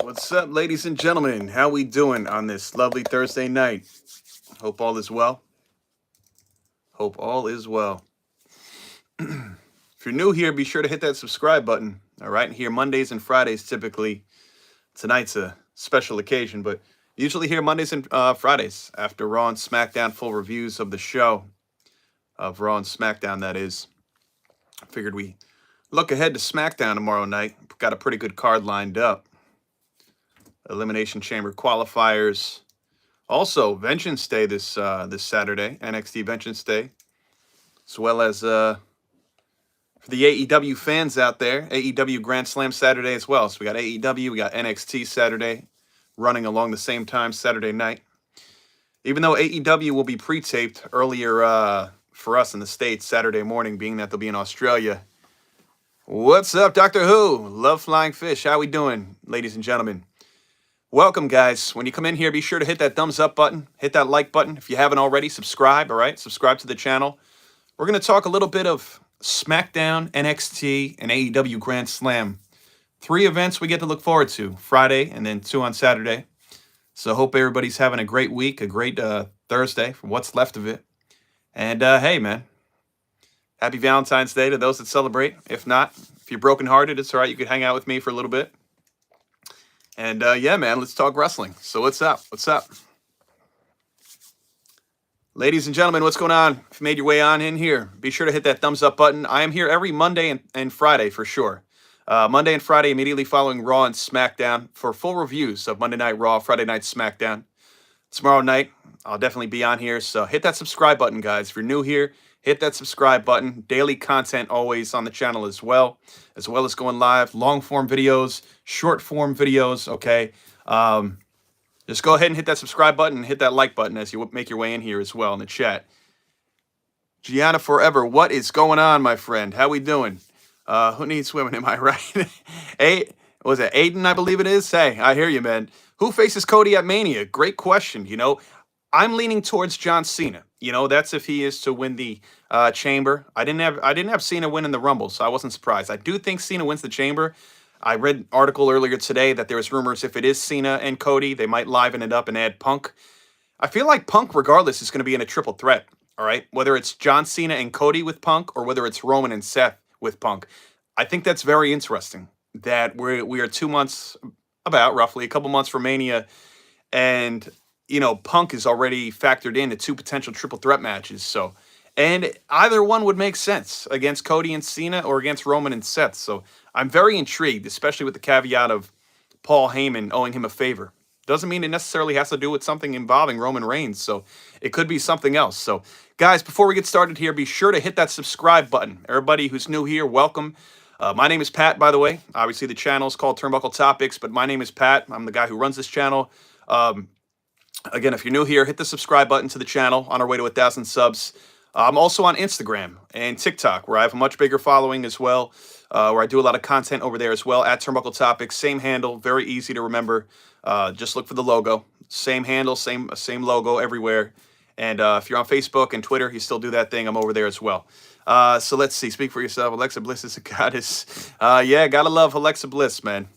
What's up, ladies and gentlemen? How we doing on this lovely Thursday night? Hope all is well. Hope all is well. If you're new here, be sure to hit that subscribe button. All right, here Mondays and Fridays typically. Tonight's a special occasion, but usually here Mondays and Fridays after Raw and SmackDown full reviews of the show of Raw and SmackDown. That is. I figured we look ahead to SmackDown tomorrow night. Got a pretty good card lined up. Elimination Chamber qualifiers. Also, Vengeance Day this Saturday, NXT Vengeance Day, as well as for the AEW fans out there, AEW Grand Slam Saturday as well. So we got AEW, we got NXT Saturday, running along the same time Saturday night. Even though AEW will be pre-taped earlier for us in the States Saturday morning, being that they'll be in Australia. What's up, Doctor Who? Love Flying Fish. How we doing, ladies and gentlemen? Welcome, guys. When you come in here, be sure to hit that thumbs up button, hit that like button. If you haven't already, subscribe, all right? Subscribe to the channel. We're going to talk a little bit of SmackDown, NXT, and AEW Grand Slam. 3 events we get to look forward to, Friday and then 2 on Saturday. So hope everybody's having a great week, a great Thursday for what's left of it. And hey, man, happy Valentine's Day to those that celebrate. If not, if you're brokenhearted, it's all right. You could hang out with me for a little bit. And yeah, man, let's talk wrestling. So what's up? What's up? Ladies and gentlemen, what's going on? If you made your way on in here, be sure to hit that thumbs up button. I am here every Monday and Friday for sure. Monday and Friday immediately following Raw and SmackDown for full reviews of Monday Night Raw, Friday Night SmackDown. Tomorrow night, I'll definitely be on here. So hit that subscribe button, guys. If you're new here, hit that subscribe button. Daily content always on the channel as well as going live, long form videos, short form videos, okay? Just go ahead and hit that subscribe button and hit that like button as you make your way in here as well in the chat. Gianna Forever, what is going on, my friend? How we doing? Who needs women, am I right? Was it Aiden, I believe it is? Hey, I hear you, man. Who faces Cody at Mania? Great question, you know. I'm leaning towards John Cena. You know, that's if he is to win the Chamber. I didn't have Cena win in the Rumble, so I wasn't surprised. I do think Cena wins the Chamber. I read an article earlier today that there was rumors if it is Cena and Cody, they might liven it up and add Punk. I feel like Punk, regardless, is going to be in a triple threat. All right, whether it's John Cena and Cody with Punk or whether it's Roman and Seth with Punk. I think that's very interesting. That we are 2 months, about roughly a couple months from Mania, and you know, Punk is already factored into 2 potential triple threat matches. So, and either one would make sense against Cody and Cena or against Roman and Seth. So I'm very intrigued, especially with the caveat of Paul Heyman owing him a favor. Doesn't mean it necessarily has to do with something involving Roman Reigns. So it could be something else. So guys, before we get started here, be sure to hit that subscribe button. Everybody who's new here, welcome. My name is Pat, by the way. Obviously the channel is called Turnbuckle Topics, but my name is Pat. I'm the guy who runs this channel. Again, if you're new here, hit the subscribe button to the channel on our way to 1,000 subs. I'm also on Instagram and TikTok, where I have a much bigger following as well, where I do a lot of content over there as well, at Turnbuckle Topics. Same handle, very easy to remember. Just look for the logo. Same handle, same logo everywhere. And if you're on Facebook and Twitter, you still do that thing, I'm over there as well. So let's see. Speak for yourself. Alexa Bliss is a goddess. Yeah, gotta love Alexa Bliss, man.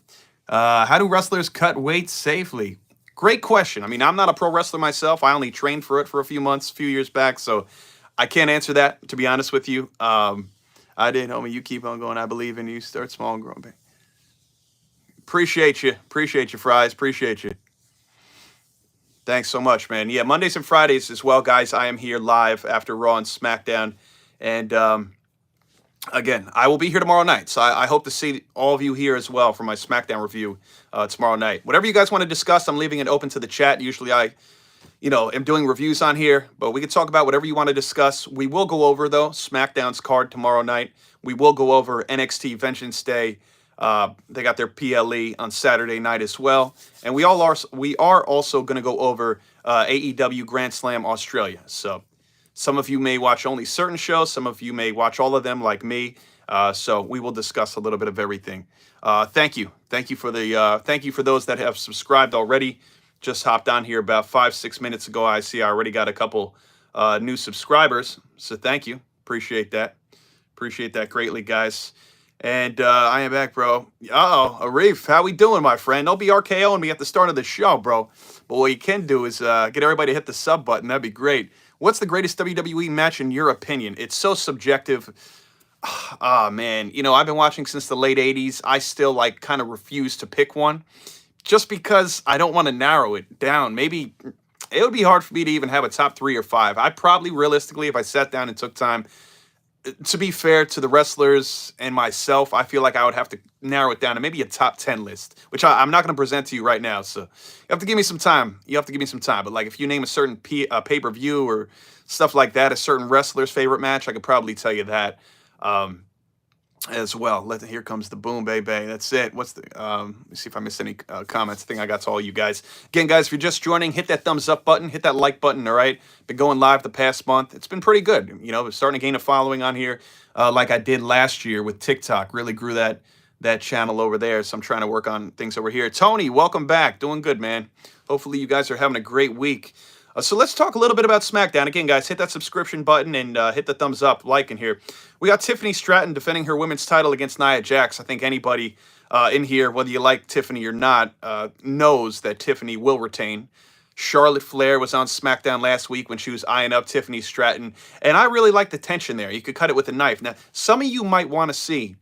How do wrestlers cut weight safely? Great question. I mean, I'm not a pro wrestler myself. I only trained for it for a few months, a few years back, so I can't answer that, to be honest with you. I did, homie. You keep on going. I believe in you. Start small and grow big. Appreciate you. Appreciate you, Fries. Appreciate you. Thanks so much, man. Yeah, Mondays and Fridays as well, guys. I am here live after Raw and SmackDown. And again, I will be here tomorrow night, so I hope to see all of you here as well for my SmackDown review tomorrow night. Whatever you guys want to discuss, I'm leaving it open to the chat. Usually I, am doing reviews on here, but we can talk about whatever you want to discuss. We will go over, though, SmackDown's card tomorrow night. We will go over NXT Vengeance Day. They got their PLE on Saturday night as well. And we are also going to go over AEW Grand Slam Australia. So some of you may watch only certain shows. Some of you may watch all of them like me. So we will discuss a little bit of everything. Thank you. Thank you for those that have subscribed already. Just hopped on here about 5-6 minutes ago. I see I already got a couple new subscribers. So thank you. Appreciate that. Appreciate that greatly, guys. And I am back, bro. Uh-oh, Arif, how we doing, my friend? Don't be RKOing me at the start of the show, bro. But what you can do is get everybody to hit the sub button. That'd be great. What's the greatest WWE match in your opinion? It's so subjective. Ah, man. I've been watching since the late 80s. I still, like, kind of refuse to pick one just because I don't want to narrow it down. Maybe it would be hard for me to even have a top 3 or 5. I probably, realistically, if I sat down and took time, to be fair to the wrestlers and myself, I feel like I would have to narrow it down to maybe a top 10 list, which I'm not going to present to you right now. So you have to give me some time. You have to give me some time. But like if you name a certain pay-per-view or stuff like that, a certain wrestler's favorite match, I could probably tell you that. Um, as well. Here comes the boom, baby. That's it. Let me see if I missed any comments. I think I got to all you guys. Again, guys, if you're just joining, hit that thumbs up button, hit that like button. All right, been going live the past month. It's been pretty good. Starting to gain a following on here, like I did last year with TikTok. Really grew that channel over there. So I'm trying to work on things over here. Tony, welcome back. Doing good, man. Hopefully you guys are having a great week. So let's talk a little bit about SmackDown. Again, guys, hit that subscription button and hit the thumbs up, like in here. We got Tiffany Stratton defending her women's title against Nia Jax. I think anybody in here, whether you like Tiffany or not, knows that Tiffany will retain. Charlotte Flair was on SmackDown last week when she was eyeing up Tiffany Stratton. And I really like the tension there. You could cut it with a knife. Now, some of you might want to see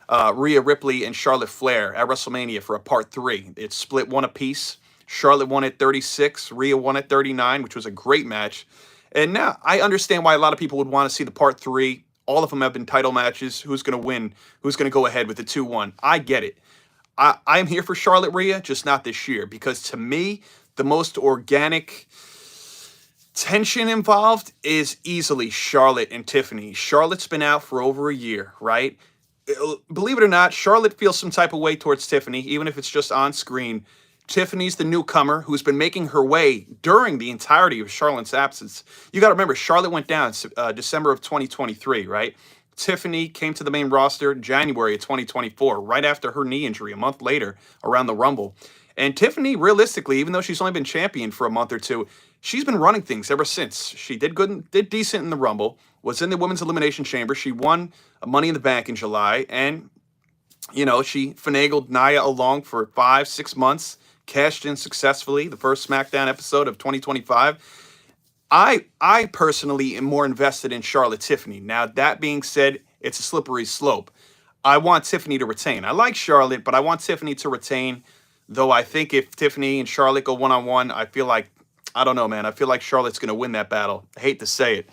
Rhea Ripley and Charlotte Flair at WrestleMania for a part 3. It's split one apiece. Charlotte won at 36. Rhea won at 39, which was a great match. And now I understand why a lot of people would want to see the part 3. All of them have been title matches. Who's going to win? Who's going to go ahead with the 2-1? I get it. I'm here for Charlotte Rhea, just not this year. Because to me, the most organic tension involved is easily Charlotte and Tiffany. Charlotte's been out for over a year, right? Believe it or not, Charlotte feels some type of way towards Tiffany, even if it's just on screen. Tiffany's the newcomer who's been making her way during the entirety of Charlotte's absence. You got to remember, Charlotte went down December of 2023, right? Tiffany came to the main roster January of 2024, right after her knee injury, a month later, around the Rumble. And Tiffany, realistically, even though she's only been champion for a month or two, she's been running things ever since. She did decent in the Rumble, was in the Women's Elimination Chamber. She won Money in the Bank in July, and she finagled Nia along for 5-6 months. Cashed in successfully the first SmackDown episode of 2025. I personally am more invested in Charlotte Tiffany. Now, that being said, it's a slippery slope. I want Tiffany to retain. I like Charlotte, but I want Tiffany to retain. Though I think if Tiffany and Charlotte go one-on-one, I don't know, man. I feel like Charlotte's going to win that battle. I hate to say it.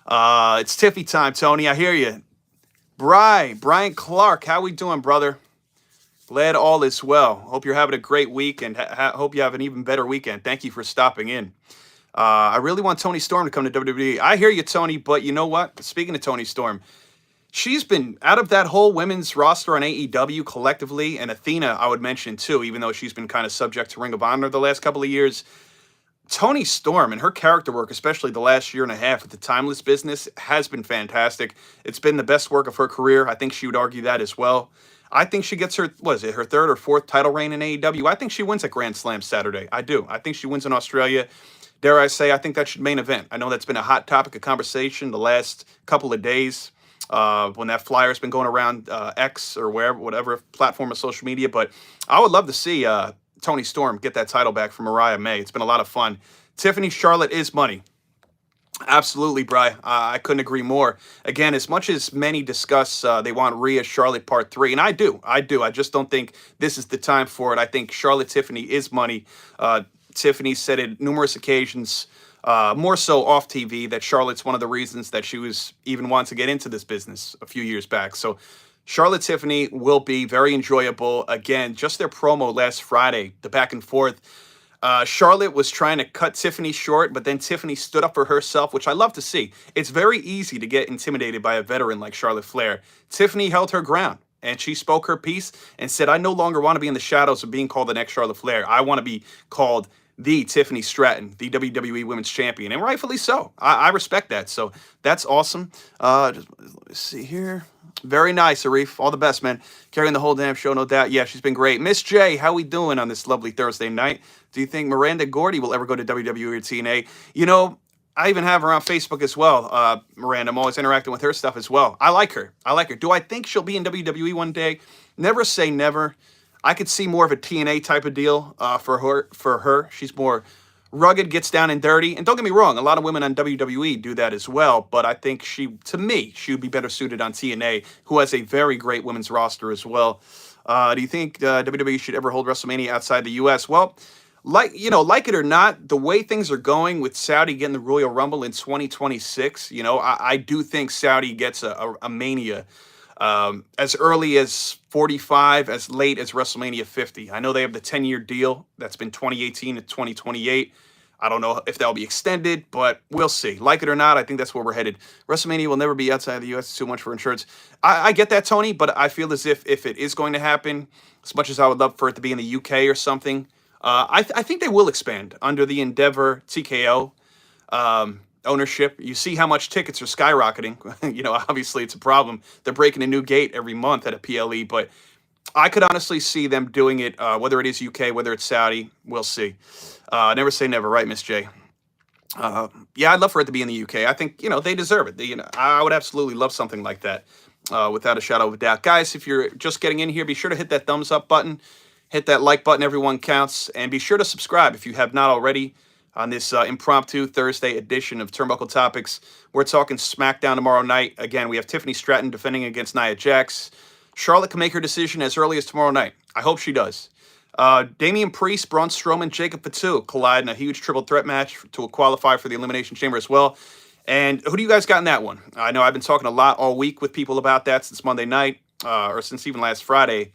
It's Tiffy time, Tony. I hear you. Brian Clark, how we doing, brother? Glad all is well. Hope you're having a great week and hope you have an even better weekend. Thank you for stopping in. I really want Toni Storm to come to WWE. I hear you, Tony, but you know what? Speaking of Toni Storm, she's been out of that whole women's roster on AEW collectively, and Athena I would mention too, even though she's been kind of subject to Ring of Honor the last couple of years. Toni Storm and her character work, especially the last year and a half with the Timeless business, has been fantastic. It's been the best work of her career. I think she would argue that as well. I think she gets her 3rd or 4th title reign in AEW. I think she wins at Grand Slam Saturday. I do. I think she wins in Australia. Dare I say, I think that should main event. I know that's been a hot topic of conversation the last couple of days when that flyer's been going around X or whatever platform of social media. But I would love to see Toni Storm get that title back from Mariah May. It's been a lot of fun. Tiffany Charlotte is money. Absolutely, Bri. I couldn't agree more. Again, as much as many discuss they want Rhea Charlotte Part 3, and I do. I just don't think this is the time for it. I think Charlotte Tiffany is money. Tiffany said it numerous occasions, more so off TV, that Charlotte's one of the reasons that she was even wanting to get into this business a few years back. So Charlotte Tiffany will be very enjoyable. Again, just their promo last Friday, the back and forth. Charlotte was trying to cut Tiffany short, but then Tiffany stood up for herself, which I love to see. It's very easy to get intimidated by a veteran like Charlotte Flair. Tiffany held her ground, and she spoke her piece and said, I no longer want to be in the shadows of being called the next Charlotte Flair. I want to be called the Tiffany Stratton, the WWE Women's Champion, and rightfully so. I respect that, so that's awesome. Let's see here. Very nice, Arif. All the best, man. Carrying the whole damn show, no doubt. Yeah, she's been great. Miss J, how we doing on this lovely Thursday night? Do you think Miranda Gordy will ever go to WWE or TNA? I even have her on Facebook as well. Miranda, I'm always interacting with her stuff as well. I like her. I like her. Do I think she'll be in WWE one day? Never say never. I could see more of a TNA type of deal for her. For her, she's more rugged, gets down and dirty. And don't get me wrong, a lot of women on WWE do that as well. But I think to me, she would be better suited on TNA, who has a very great women's roster as well. Do you think WWE should ever hold WrestleMania outside the U.S.? Well, like it or not, the way things are going with Saudi getting the Royal Rumble in 2026, I do think Saudi gets a Mania as early as 45, as late as WrestleMania 50. I know they have the 10-year deal that's been 2018 to 2028. I don't know if that'll be extended, but we'll see. Like it or not, I think that's where we're headed. WrestleMania will never be outside the U.S. It's too much for insurance. I get that, Tony, but I feel as if it is going to happen, as much as I would love for it to be in the UK or something, I think they will expand under the Endeavor TKO ownership. You see how much tickets are skyrocketing. Obviously it's a problem. They're breaking a new gate every month at a PLE, but I could honestly see them doing it, whether it is UK, whether it's Saudi. We'll see. Never say never, right, Miss J? Yeah, I'd love for it to be in the UK. I think, they deserve it. I would absolutely love something like that, without a shadow of a doubt. Guys, if you're just getting in here, be sure to hit that thumbs up button. Hit that like button. Everyone counts. And be sure to subscribe if you have not already on this impromptu Thursday edition of Turnbuckle Topics. We're talking SmackDown tomorrow night. Again, we have Tiffany Stratton defending against Nia Jax. Charlotte can make her decision as early as tomorrow night. I hope she does. Damian Priest, Braun Strowman, Jacob Fatu collide in a huge triple threat match to qualify for the Elimination Chamber as well. And who do you guys got in that one? I know I've been talking a lot all week with people about that since Monday night, or since even last Friday.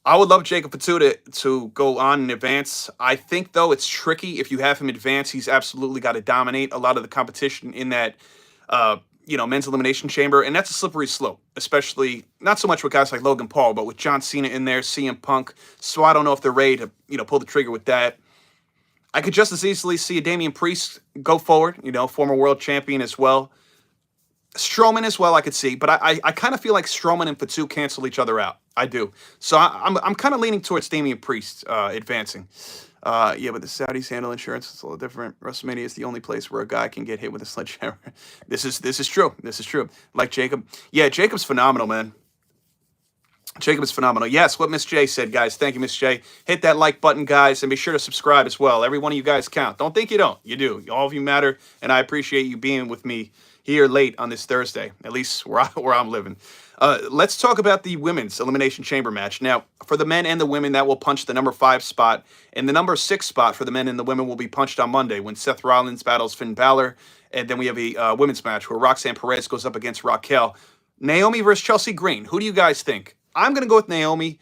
I would love Jacob Fatu to go on in advance. I think, though, it's tricky. If you have him advance, he's absolutely got to dominate a lot of the competition in that, men's elimination chamber. And that's a slippery slope, especially not so much with guys like Logan Paul, but with John Cena in there, CM Punk. So I don't know if they're ready to, pull the trigger with that. I could just as easily see a Damian Priest go forward, former world champion as well. Strowman as well, I could see, but I kind of feel like Strowman and Fatu cancel each other out. I do. So I'm kind of leaning towards Damian Priest advancing. Yeah, but the Saudis handle insurance. It's a little different. WrestleMania is the only place where a guy can get hit with a sledgehammer. This is true. This is true. Like Jacob. Yeah, Jacob's phenomenal, man. Jacob is phenomenal. Yes, what Miss J said, guys. Thank you, Miss J. Hit that like button, guys, and be sure to subscribe as well. Every one of you guys count. Don't think you don't. You do. All of you matter, and I appreciate you being with me here late on this Thursday, at least where I'm living. Let's talk about the women's Elimination Chamber match. Now, for the men and the women, that will punch the number 5 spot, and the number 6 spot for the men and the women will be punched on Monday when Seth Rollins battles Finn Balor, and then we have a women's match where Roxanne Perez goes up against Raquel. Naomi versus Chelsea Green. Who do you guys think? I'm going to go with Naomi.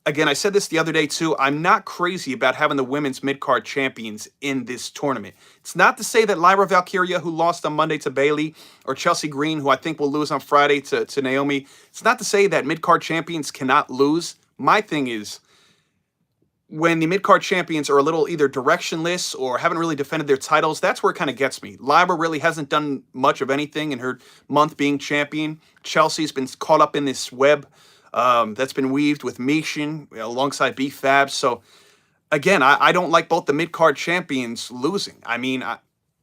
Again, I said this the other day too. I'm not crazy about having the women's mid-card champions in this tournament. It's not to say that Lyra Valkyria, who lost on Monday to Bayley, or Chelsea Green, who I think will lose on Friday to Naomi. It's not to say that mid-card champions cannot lose. My thing is, when the mid-card champions are a little either directionless or haven't really defended their titles, that's where it kind of gets me. Lyra really hasn't done much of anything in her month being champion. Chelsea's been caught up in this web that's been weaved with Michin alongside B-Fab. So, again, I don't like both the mid-card champions losing. I mean,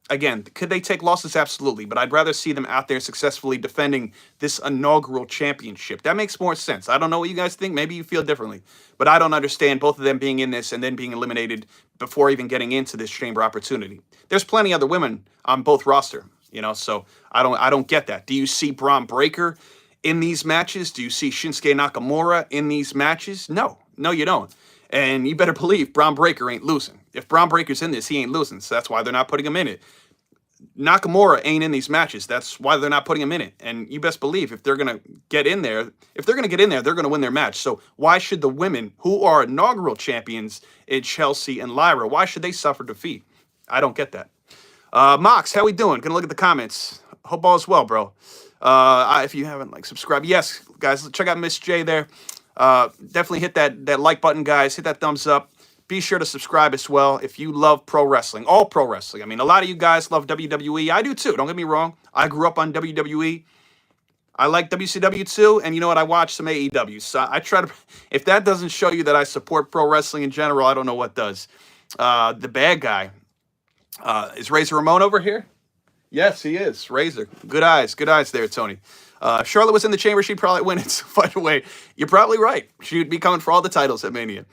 again, could they take losses? Absolutely. But I'd rather see them out there successfully defending this inaugural championship. That makes more sense. I don't know what you guys think. Maybe you feel differently. But I don't understand both of them being in this and then being eliminated before even getting into this chamber opportunity. There's plenty other women on both roster, so I don't get that. Do you see Braun Breaker in these matches? Do you see Shinsuke Nakamura in these matches? No, you don't. And you better believe Braun Breaker ain't losing. If Braun Breaker's in this, he ain't losing. So that's why they're not putting him in it. Nakamura ain't in these matches. That's why they're not putting him in it. And you best believe if they're going to get in there, they're going to win their match. So why should the women who are inaugural champions in Chelsea and Lyra, why should they suffer defeat? I don't get that. Mox, how we doing? Gonna look at the comments. Hope all is well, bro. If you haven't subscribed, yes, guys, check out Miss J there. Definitely hit that like button, guys. Hit that thumbs up. Be sure to subscribe as well if you love pro wrestling, all pro wrestling. I mean, a lot of you guys love WWE. I do too. Don't get me wrong. I grew up on WWE. I like WCW too, and you know what? I watch some AEW. So I try to. If that doesn't show you that I support pro wrestling in general, I don't know what does. The bad guy. Is Razor Ramon over here? Yes, he is. Razor. Good eyes there, Tony. If Charlotte was in the chamber, she'd probably win it. So by the way, you're probably right. She'd be coming for all the titles at Mania.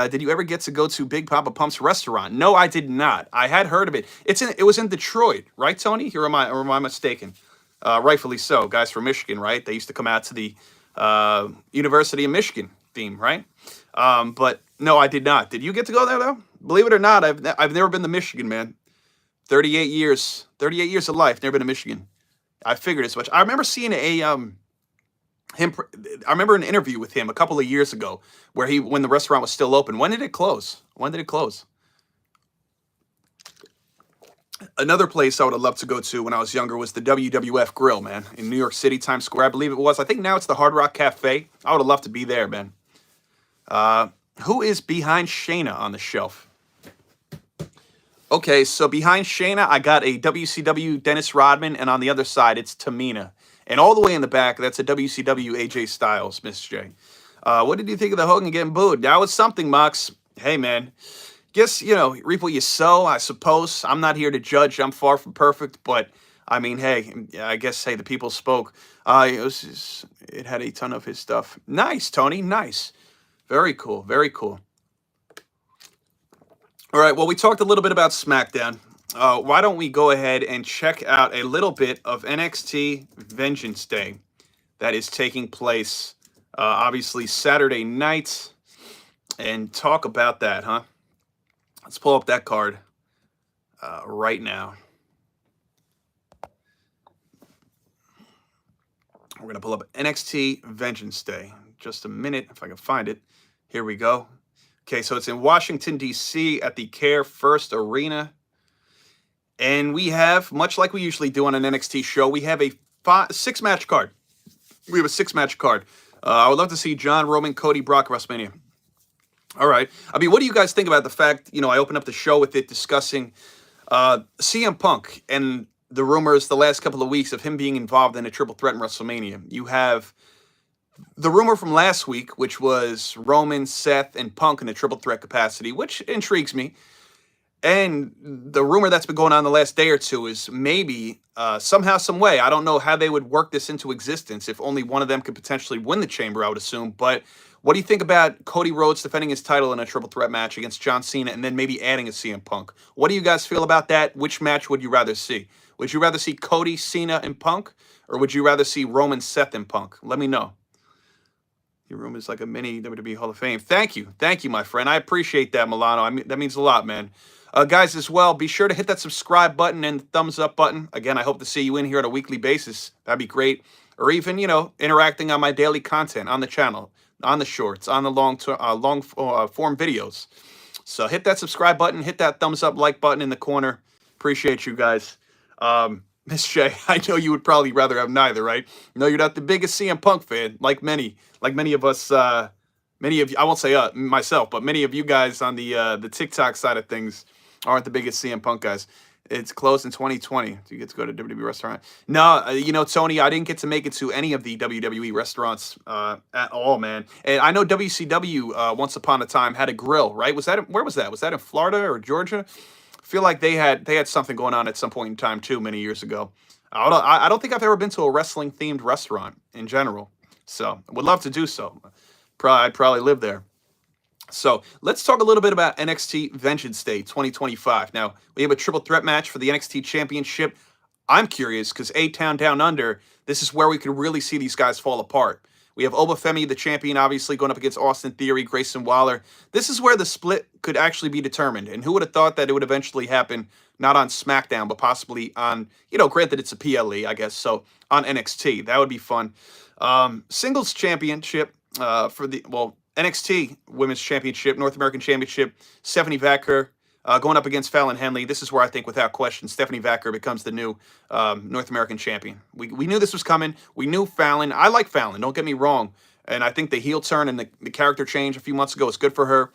Did you ever get to go to Big Papa Pump's restaurant? No, I did not. I had heard of it. It was in Detroit, right, Tony? Or am I mistaken? Rightfully so. Guys from Michigan, right? They used to come out to the University of Michigan theme, right? But no, I did not. Did you get to go there though? Believe it or not, I've never been to Michigan, man. 38 years of life, never been to Michigan. I figured as much. I remember seeing I remember an interview with him a couple of years ago where when the restaurant was still open. When did it close? Another place I would have loved to go to when I was younger was the WWF Grill, man, in New York City, Times Square, I believe it was. I think now it's the Hard Rock Cafe. I would have loved to be there, man. Who is behind Shayna on the shelf? Okay, so behind Shayna, I got a WCW Dennis Rodman, and on the other side, it's Tamina. And all the way in the back, that's a WCW AJ Styles, Miss J. What did you think of the Hogan getting booed? That was something, Mox. Hey, man. Guess, reap what you sow, I suppose. I'm not here to judge. I'm far from perfect, but, I mean, hey, I guess, hey, the people spoke. It had a ton of his stuff. Nice, Tony, nice. Very cool, very cool. All right, well, we talked a little bit about SmackDown. Why don't we go ahead and check out a little bit of NXT Vengeance Day that is taking place, obviously, Saturday night, and talk about that, huh? Let's pull up that card right now. We're going to pull up NXT Vengeance Day. Just a minute, if I can find it. Here we go. Okay, so it's in Washington, D.C. at the Care First Arena. And we have, much like we usually do on an NXT show, we have a six-match card. We have a six-match card. I would love to see John, Roman, Cody, Brock, WrestleMania. All right. I mean, what do you guys think about the fact, I opened up the show with it discussing CM Punk and the rumors the last couple of weeks of him being involved in a triple threat in WrestleMania. You have the rumor from last week, which was Roman, Seth, and Punk in a triple threat capacity, which intrigues me. And the rumor that's been going on the last day or two is maybe somehow, some way, I don't know how they would work this into existence if only one of them could potentially win the chamber, I would assume. But what do you think about Cody Rhodes defending his title in a triple threat match against John Cena and then maybe adding a CM Punk? What do you guys feel about that? Which match would you rather see? Would you rather see Cody, Cena, and Punk? Or would you rather see Roman, Seth, and Punk? Let me know. Your room is like a mini WWE Hall of Fame. Thank you, my friend. I appreciate that, Milano. That means a lot, man. Guys, as well, be sure to hit that subscribe button and thumbs up button. Again, I hope to see you in here on a weekly basis. That'd be great. Or even, interacting on my daily content on the channel, on the shorts, on the long form videos. So hit that subscribe button, hit that thumbs up like button in the corner. Appreciate you guys. Miss J, I know you would probably rather have neither, right? No, you're not the biggest CM Punk fan, like many of us. Many of you, I won't say myself, but many of you guys on the TikTok side of things aren't the biggest CM Punk guys. It's closed in 2020. Do you get to go to WWE restaurant? No, Tony, I didn't get to make it to any of the WWE restaurants at all, man. And I know WCW once upon a time had a grill, right? Where was that? Was that in Florida or Georgia? I feel like they had something going on at some point in time too, many years ago. I don't think I've ever been to a wrestling themed restaurant in general, so would love to do so. I'd probably live there. So let's talk a little bit about NXT Vengeance Day 2025. Now, we have a triple threat match for the NXT Championship. I'm curious because A-Town Down Under, this is where we could really see these guys fall apart. We have Obafemi, the champion, obviously going up against Austin Theory, Grayson Waller. This is where the split could actually be determined. And who would have thought that it would eventually happen, not on SmackDown, but possibly on, granted it's a PLE, I guess, so on NXT. That would be fun. Singles championship for the, NXT Women's Championship, North American Championship, Stephanie Vacker going up against Fallon Henley. This is where I think, without question, Stephanie Vacker becomes the new North American champion. We knew this was coming. We knew Fallon. I like Fallon, don't get me wrong. And I think the heel turn and the character change a few months ago is good for her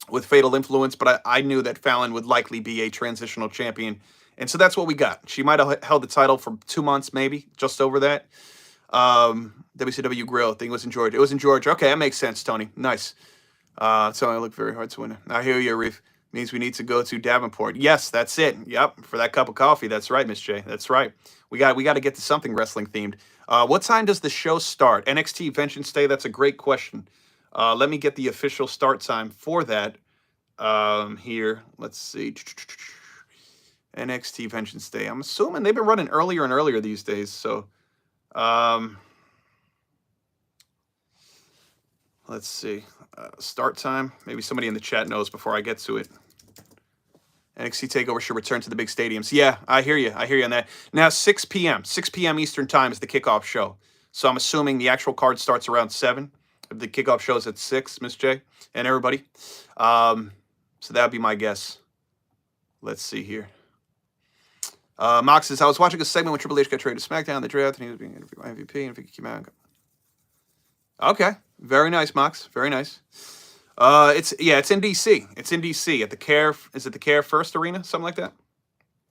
with Fatal Influence. But I knew that Fallon would likely be a transitional champion. And so that's what we got. She might have held the title for 2 months, maybe, just over that. WCW Grill, I think it was in Georgia. It was in Georgia. Okay, that makes sense, Tony. Nice. So I look very hard to win. I hear you, Reef. Means we need to go to Davenport. Yes, that's it. Yep, for that cup of coffee. That's right, Miss J. That's right. We got to get to something wrestling themed. What time does the show start? NXT Vengeance Day. That's a great question. Let me get the official start time for that. Here, let's see. NXT Vengeance Day. I'm assuming they've been running earlier and earlier these days. So, let's see. Start time. Maybe somebody in the chat knows before I get to it. NXT TakeOver should return to the big stadiums. Yeah, I hear you. I hear you on that. Now, 6 p.m. 6 p.m. Eastern time is the kickoff show. So I'm assuming the actual card starts around 7. The kickoff show is at 6, Miss J, and everybody. So that would be my guess. Let's see here. Mox says, I was watching a segment when Triple H got traded to SmackDown, the draft, and he was being interviewed by MVP, and Vicky came out. Okay. Very nice, Mox. Very nice. It's in DC. It's in DC at the Care. Is it the Care First Arena? Something like that.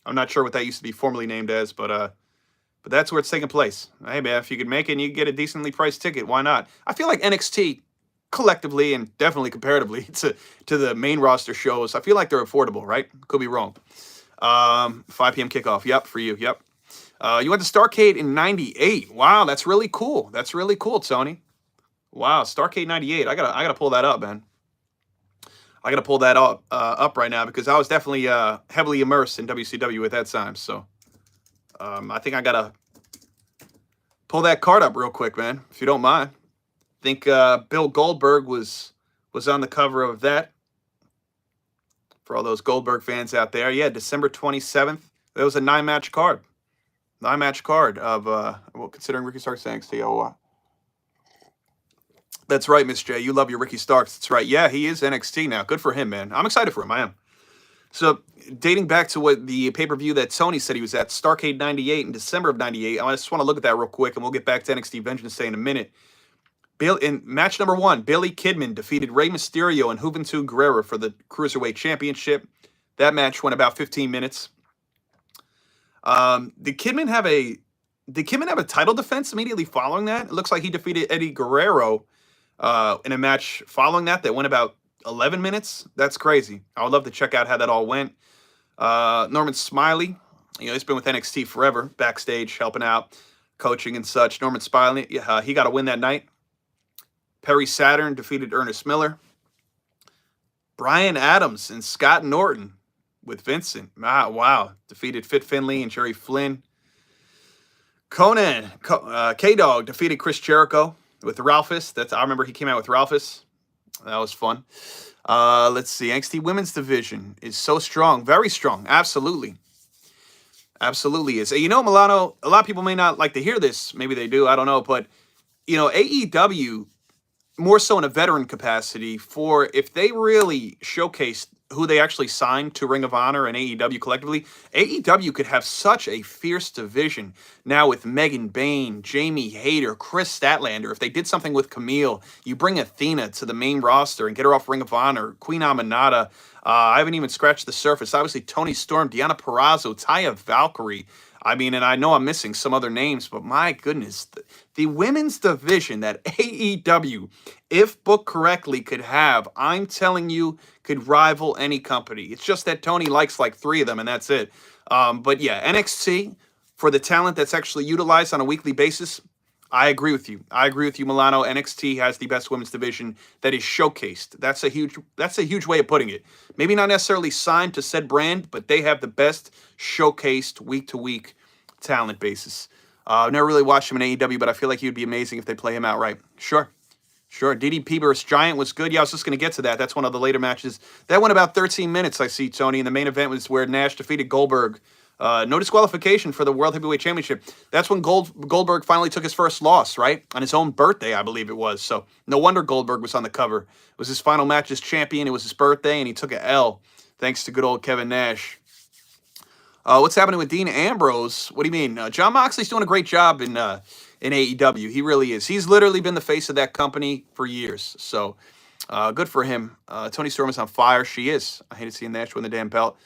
I'm not sure what that used to be formerly named as, but that's where it's taking place. Hey man, if you could make it and you could get a decently priced ticket, why not? I feel like NXT collectively and definitely comparatively to the main roster shows, I feel like they're affordable, right? Could be wrong. 5 p.m. kickoff. Yep, for you. Yep. You went to Starrcade in '98. Wow, that's really cool. That's really cool, Tony. Wow, Starrcade '98. I gotta pull that up, man. I gotta pull that up right now because I was definitely heavily immersed in WCW at that time. So I think I gotta pull that card up real quick, man, if you don't mind. I think Bill Goldberg was on the cover of that. For all those Goldberg fans out there, yeah, December 27th. That was a 9-match card. 9-match card of considering Ricky Starks NXT. Oh, that's right, Miss J. You love your Ricky Starks. That's right. Yeah, he is NXT now. Good for him, man. I'm excited for him. I am. So, dating back to what the pay-per-view that Tony said he was at, Starrcade '98 in December of '98. I just want to look at that real quick, and we'll get back to NXT Vengeance Day in a minute. In match number 1, Billy Kidman defeated Rey Mysterio and Juventud Guerrera for the Cruiserweight Championship. That match went about 15 minutes. Did Kidman have a title defense immediately following that? It looks like he defeated Eddie Guerrero in a match following that went about 11 minutes. That's crazy. I would love to check out how that all went. Norman Smiley, he's been with NXT forever, backstage, helping out, coaching and such. Norman Smiley, he got a win that night. Perry Saturn defeated Ernest Miller. Brian Adams and Scott Norton with Vincent. Wow. Defeated Fit Finlay and Jerry Flynn. Conan, K-Dog defeated Chris Jericho with Ralphus. I remember he came out with Ralphus. That was fun. Let's see. NXT Women's Division is so strong. Very strong. Absolutely. Absolutely is. Milano, a lot of people may not like to hear this. Maybe they do. I don't know. But, AEW, more so in a veteran capacity, for if they really showcased who they actually signed to Ring of Honor and AEW collectively, AEW could have such a fierce division now with Megan Bayne, Jamie Hayter, Chris Statlander. If they did something with Camille, you bring Athena to the main roster and get her off Ring of Honor, Queen Aminata. I haven't even scratched the surface. Obviously, Toni Storm, Deonna Purrazzo, Taya Valkyrie. I mean, and I know I'm missing some other names, but my goodness, the women's division that AEW, if booked correctly, could have, I'm telling you, could rival any company. It's just that Tony likes like 3 of them, and that's it. But yeah, NXT, for the talent that's actually utilized on a weekly basis, I agree with you. I agree with you, Milano. NXT has the best women's division that is showcased. That's a huge way of putting it. Maybe not necessarily signed to said brand, but they have the best showcased week-to-week talent basis. I've never really watched him in AEW, but I feel like he would be amazing if they play him outright. Sure. DDP versus Giant was good. Yeah, I was just going to get to that. That's one of the later matches. That went about 13 minutes, I see, Tony. And the main event was where Nash defeated Goldberg. No disqualification for the World Heavyweight Championship. That's when Goldberg finally took his first loss, right? On his own birthday, I believe it was. So no wonder Goldberg was on the cover. It was his final match as champion. It was his birthday, and he took an L thanks to good old Kevin Nash. What's happening with Dean Ambrose? What do you mean? Jon Moxley's doing a great job in AEW. He really is. He's literally been the face of that company for years. So good for him. Toni Storm is on fire. She is. I hated seeing Nash win the damn belt.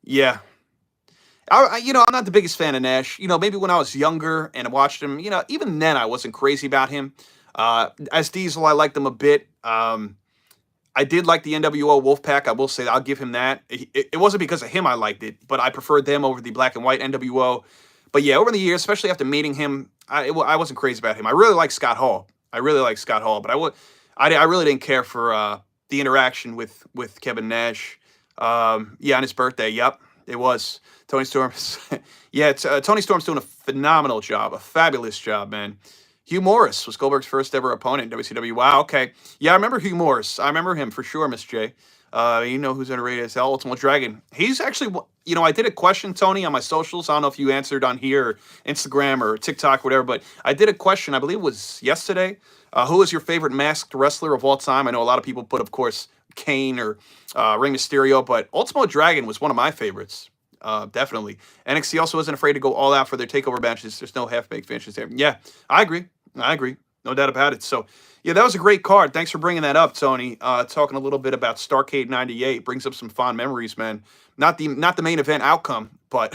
Yeah. I'm not the biggest fan of Nash. Maybe when I was younger and I watched him, even then I wasn't crazy about him. As Diesel, I liked him a bit. I did like the NWO Wolfpack. I will say that I'll give him that. It wasn't because of him I liked it, but I preferred them over the black and white NWO. But yeah, over the years, especially after meeting him, I wasn't crazy about him. I really like Scott Hall. I really like Scott Hall, but I really didn't care for the interaction with Kevin Nash. Yeah, on his birthday. Yep, it was Tony Storm. Yeah, Tony Storm's doing a phenomenal job, a fabulous job, man. Hugh Morris was Goldberg's first ever opponent in WCW. Wow, okay. Yeah, I remember Hugh Morris. I remember him for sure, Miss J. You know who's underrated as hell, Ultimate Dragon. He's actually, I did a question, Tony, on my socials. I don't know if you answered on here, or Instagram, or TikTok, whatever, but I did a question, I believe it was yesterday. Who is your favorite masked wrestler of all time? I know a lot of people put, of course, Kane or Rey Mysterio, but Ultimate Dragon was one of my favorites. Definitely. NXT also isn't afraid to go all out for their takeover matches. There's no half-baked finishes there. Yeah, I agree. No doubt about it. So, yeah, that was a great card. Thanks for bringing that up, Tony. Talking a little bit about Starrcade '98 brings up some fond memories, man. Not the main event outcome, but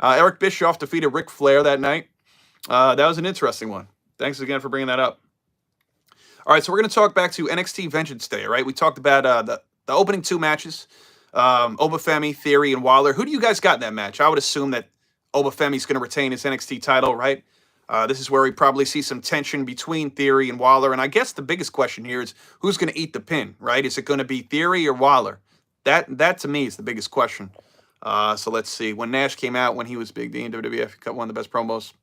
Eric Bischoff defeated Ric Flair that night. That was an interesting one. Thanks again for bringing that up. All right, so we're going to talk back to NXT Vengeance Day, right? We talked about the opening two matches, Obafemi, Theory, and Waller. Who do you guys got in that match? I would assume that Obafemi's going to retain his NXT title, right? This is where we probably see some tension between Theory and Waller. And I guess the biggest question here is who's going to eat the pin, right? Is it going to be Theory or Waller? That to me is the biggest question. So let's see. When Nash came out, when he was Big D in WWF, he cut one of the best promos.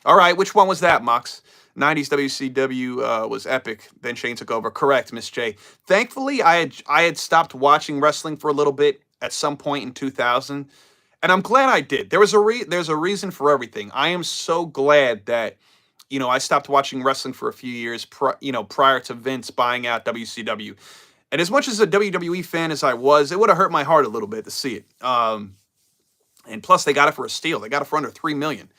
All right, which one was that, Mox? 90s WCW was epic. Then Shane took over. Correct, Miss J. Thankfully, I had stopped watching wrestling for a little bit at some point in 2000. And I'm glad I did. There's a reason for everything. I am so glad that, I stopped watching wrestling for a few years, prior to Vince buying out WCW. And as much as a WWE fan as I was, it would have hurt my heart a little bit to see it. And plus, they got it for a steal. They got it for under $3 million.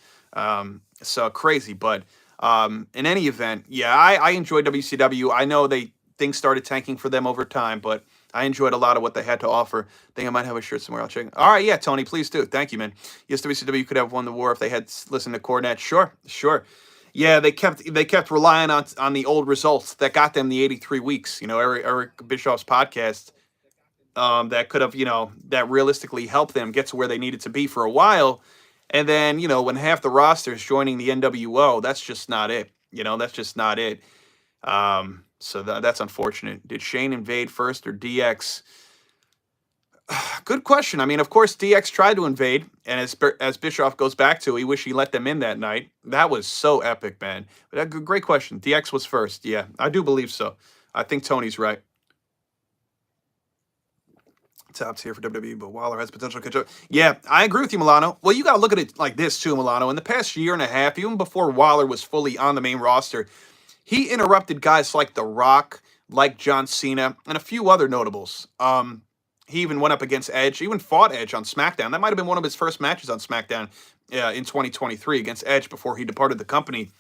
So crazy. But in any event, yeah, I enjoyed WCW. I know things started tanking for them over time, but I enjoyed a lot of what they had to offer. Think I might have a shirt somewhere. I'll check. All right, yeah, Tony, please do. Thank you, man. Yes, WCW could have won the war if they had listened to Cornette. Sure. Yeah, they kept relying on the old results that got them the 83 weeks. Eric Bischoff's podcast that could have, that realistically helped them get to where they needed to be for a while. And then, when half the roster is joining the NWO, that's just not it. That's just not it. So that's unfortunate. Did Shane invade first or DX? Good question. I mean, of course, DX tried to invade, and as Bischoff goes back to, he wished he let them in that night. That was so epic, man. But great question. DX was first. Yeah, I do believe so. I think Tony's right. Top tier for WWE, but Waller has potential to catch up. Yeah, I agree with you, Milano. Well, you got to look at it like this, too, Milano. In the past year and a half, even before Waller was fully on the main roster, he interrupted guys like The Rock, like John Cena, and a few other notables. He even went up against Edge. He even fought Edge on SmackDown. That might have been one of his first matches on SmackDown in 2023 against Edge before he departed the company.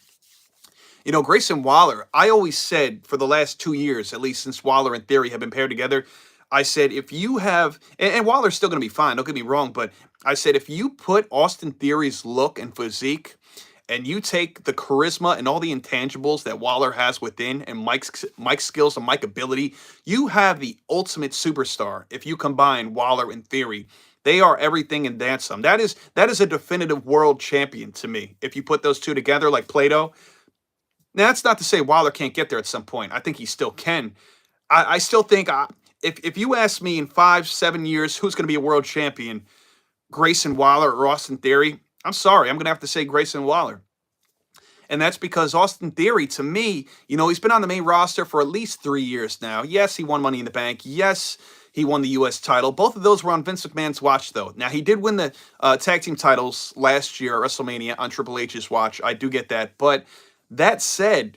Grayson Waller, I always said for the last 2 years, at least since Waller and Theory have been paired together, I said if you have, and Waller's still going to be fine, don't get me wrong, but I said if you put Austin Theory's look and physique and you take the charisma and all the intangibles that Waller has within and Mike's skills and Mike ability, you have the ultimate superstar if you combine Waller and Theory. They are everything and then some. That is a definitive world champion to me. If you put those two together like Play-Doh. Now, that's not to say Waller can't get there at some point. I think he still can. I still think if you ask me in 5-7 years who's going to be a world champion, Grayson Waller or Austin Theory, I'm sorry, I'm going to have to say Grayson Waller. And that's because Austin Theory, to me, he's been on the main roster for at least 3 years now. Yes, he won Money in the Bank. Yes, he won the U.S. title. Both of those were on Vince McMahon's watch, though. Now, he did win the tag team titles last year at WrestleMania on Triple H's watch. I do get that. But that said,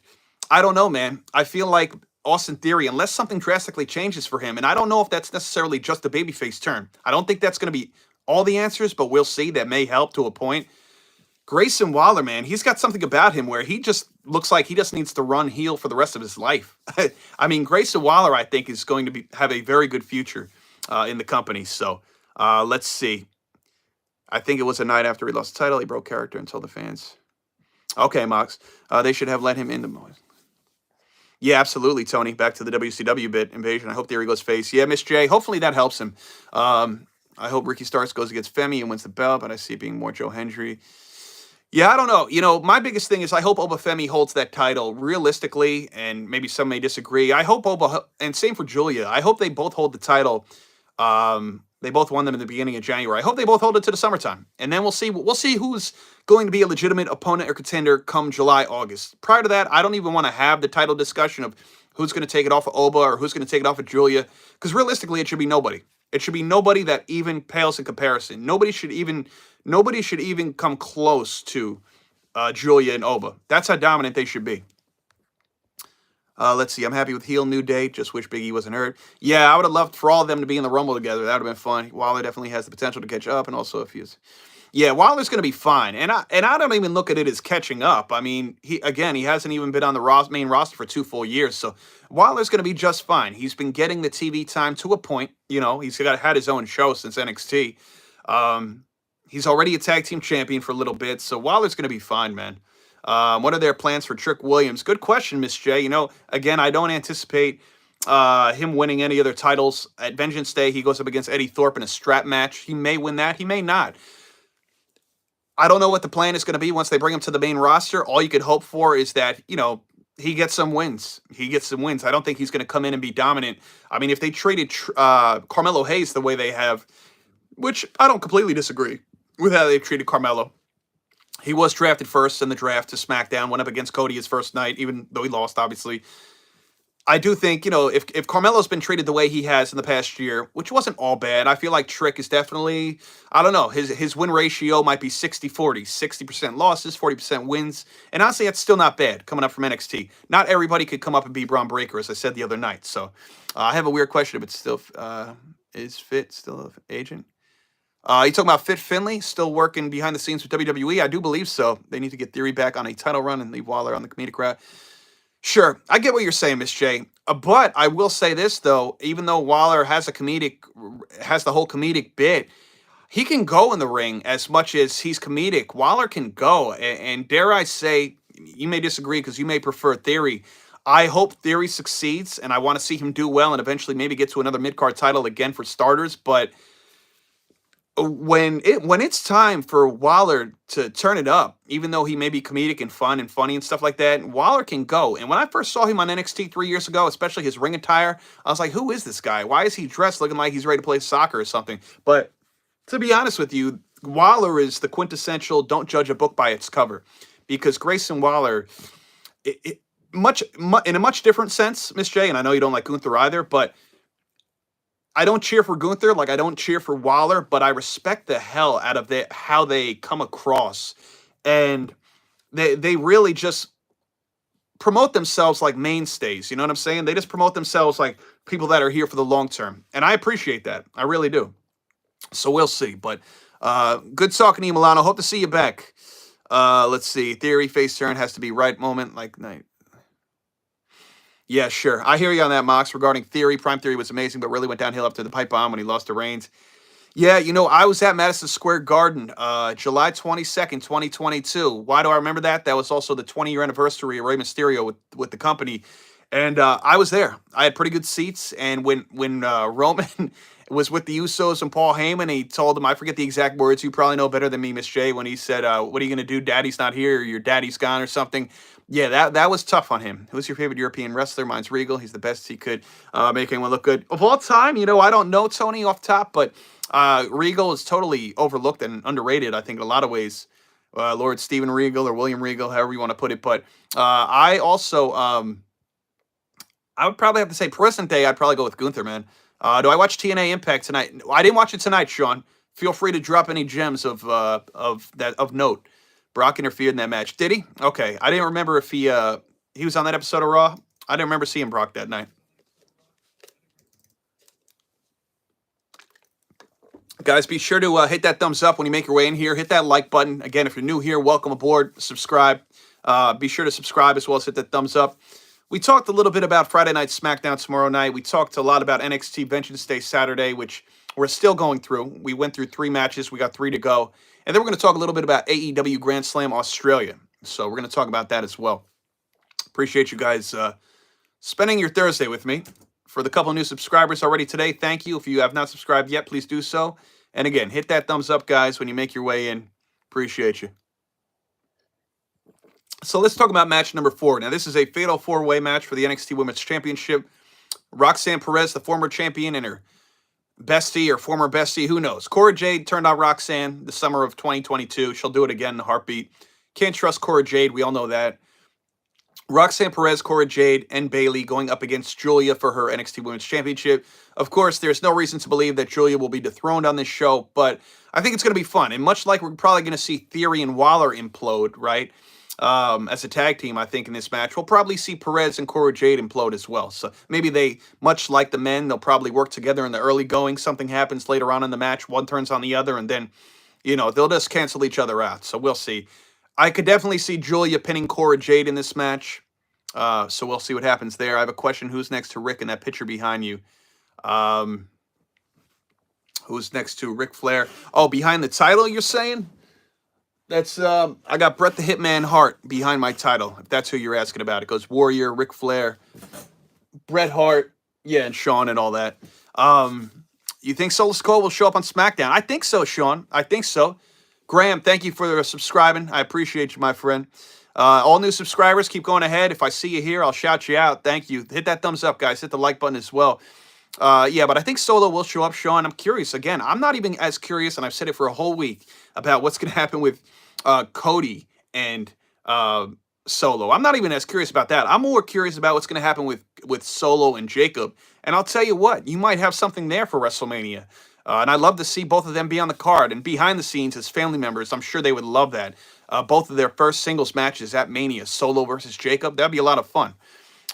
I don't know, man. I feel like Austin Theory, unless something drastically changes for him, and I don't know if that's necessarily just a babyface turn. I don't think that's going to be all the answers, but we'll see. That may help to a point. Grayson Waller, man, he's got something about him where he just looks like he just needs to run heel for the rest of his life. I mean, Grayson Waller, I think, is going to have a very good future in the company. So let's see. I think it was a night after he lost the title. He broke character and told the fans. Okay, Mox. They should have let him in the moment. Yeah, absolutely, Tony. Back to the WCW bit invasion. I hope Theory goes face. Yeah, Miss J. Hopefully that helps him. I hope Ricky Starks goes against Femi and wins the belt, but I see it being more Joe Hendry. Yeah, I don't know. My biggest thing is I hope Obafemi holds that title realistically, and maybe some may disagree. I hope and same for Julia. I hope they both hold the title. They both won them in the beginning of January. I hope they both hold it to the summertime, and then we'll see. We'll see who's going to be a legitimate opponent or contender come July, August. Prior to that, I don't even want to have the title discussion of who's going to take it off of Oba or who's going to take it off of Julia, because realistically, it should be nobody. It should be nobody that even pales in comparison. Nobody should even come close to Julia and Oba. That's how dominant they should be. Let's see. I'm happy with heel New Day. Just wish Big E wasn't hurt. Yeah, I would have loved for all of them to be in the Rumble together. That would have been fun. Waller definitely has the potential to catch up, and also if he's, yeah, Waller's going to be fine. And I don't even look at it as catching up. I mean, he hasn't even been on the main roster for 2 full years, so Waller's going to be just fine. He's been getting the TV time to a point. He's had his own show since NXT. He's already a tag team champion for a little bit, so Waller's going to be fine, man. What are their plans for Trick Williams? Good question, Miss J. Again, I don't anticipate him winning any other titles. At Vengeance Day, he goes up against Eddie Thorpe in a strap match. He may win that. He may not. I don't know what the plan is going to be once they bring him to the main roster. All you could hope for is that, he gets some wins. I don't think he's going to come in and be dominant. I mean, if they traded Carmelo Hayes the way they have, which I don't completely disagree with how they've treated Carmelo. He was drafted first in the draft to SmackDown, went up against Cody his first night, even though he lost, obviously. I do think, if Carmelo's been treated the way he has in the past year, which wasn't all bad, I feel like Trick is definitely, I don't know, his win ratio might be 60-40, 60% losses, 40% wins. And honestly, that's still not bad coming up from NXT. Not everybody could come up and be Braun Breaker, as I said the other night. So I have a weird question, but still, is Fit still an agent? You talking about Fit Finley still working behind the scenes with WWE? I do believe so. They need to get Theory back on a title run and leave Waller on the comedic route. Sure, I get what you're saying, Miss J. But I will say this though: even though Waller has the whole comedic bit, he can go in the ring as much as he's comedic. Waller can go, and dare I say, you may disagree because you may prefer Theory. I hope Theory succeeds, and I want to see him do well and eventually maybe get to another mid-card title again for starters, but when it's time for Waller to turn it up, even though he may be comedic and fun and funny and stuff like that, Waller can go. And when I first saw him on NXT 3 years ago, especially his ring attire, I was like, who is this guy? Why is he dressed looking like he's ready to play soccer or something? But to be honest with you, Waller is the quintessential don't judge a book by its cover, because Grayson Waller, in a much different sense, Miss J, and I know you don't like Gunther either, but I don't cheer for Gunther like I don't cheer for Waller, but I respect the hell out of how they come across. And they really just promote themselves like mainstays. You know what I'm saying? They just promote themselves like people that are here for the long term. And I appreciate that. I really do. So we'll see. But good talking to you, Milano. Hope to see you back. Let's see. Theory face turn has to be right moment like night. Yeah, sure. I hear you on that, Mox. Regarding Theory, Prime Theory was amazing, but really went downhill after the pipe bomb when he lost to Reigns. Yeah, I was at Madison Square Garden, July 22nd, 2022. Why do I remember that? That was also the 20-year anniversary of Rey Mysterio with the company. And I was there. I had pretty good seats. And when Roman was with the Usos and Paul Heyman, he told them, I forget the exact words, you probably know better than me, Miss J, when he said, what are you going to do? Daddy's not here, or your daddy's gone or something. Yeah, that was tough on him. Who's your favorite European wrestler? Mine's Regal. He's the best he could make anyone look good. Of all time, I don't know Tony off top, but Regal is totally overlooked and underrated, I think, in a lot of ways. Lord Steven Regal or William Regal, however you want to put it. But I also, I would probably have to say present day, I'd probably go with Gunther, man. Do I watch TNA Impact tonight? I didn't watch it tonight, Sean. Feel free to drop any gems of note. Brock interfered in that match. Did he? Okay. I didn't remember if he was on that episode of Raw. I didn't remember seeing Brock that night. Guys, be sure to hit that thumbs up when you make your way in here. Hit that like button. Again, if you're new here, welcome aboard. Subscribe. Be sure to subscribe as well as hit that thumbs up. We talked a little bit about Friday Night SmackDown tomorrow night. We talked a lot about NXT Vengeance Day Saturday, which we're still going through. We went through 3 matches. We got 3 to go. And then we're going to talk a little bit about AEW Grand Slam Australia. So we're going to talk about that as well. Appreciate you guys spending your Thursday with me. For the couple new subscribers already today, thank you. If you have not subscribed yet, please do so. And again, hit that thumbs up, guys, when you make your way in. Appreciate you. So let's talk about match number 4. Now, this is a fatal 4-way match for the NXT Women's Championship. Roxanne Perez, the former champion, and her bestie or former bestie, who knows? Cora Jade turned on Roxanne the summer of 2022. She'll do it again in a heartbeat. Can't trust Cora Jade. We all know that. Roxanne Perez, Cora Jade, and Bayley going up against Julia for her NXT Women's Championship. Of course, there's no reason to believe that Julia will be dethroned on this show, but I think it's going to be fun. And much like we're probably going to see Theory and Waller implode, right? As a tag team, I think in this match, we'll probably see Perez and Cora Jade implode as well. So maybe they, much like the men, they'll probably work together in the early going. Something happens later on in the match. One turns on the other, and then, they'll just cancel each other out. So we'll see. I could definitely see Julia pinning Cora Jade in this match. So we'll see what happens there. I have a question. Who's next to Rick in that picture behind you? Who's next to Ric Flair? Oh, behind the title, you're saying? That's, I got Bret the Hitman Hart behind my title, if that's who you're asking about. It goes Warrior, Ric Flair, Bret Hart, yeah, and Shawn and all that. You think Solo Sikoa will show up on SmackDown? I think so, Sean. I think so. Graham, thank you for subscribing. I appreciate you, my friend. All new subscribers, keep going ahead. If I see you here, I'll shout you out. Thank you. Hit that thumbs up, guys. Hit the like button as well. Yeah, but I think Solo will show up, Sean. I'm curious. Again, I'm not even as curious, and I've said it for a whole week, about what's going to happen with Cody and Solo. I'm not even as curious about that. I'm more curious about what's going to happen with Solo and Jacob. And I'll tell you what, you might have something there for WrestleMania. And I'd love to see both of them be on the card and behind the scenes as family members. I'm sure they would love that. Both of their first singles matches at Mania, Solo versus Jacob. That'd be a lot of fun.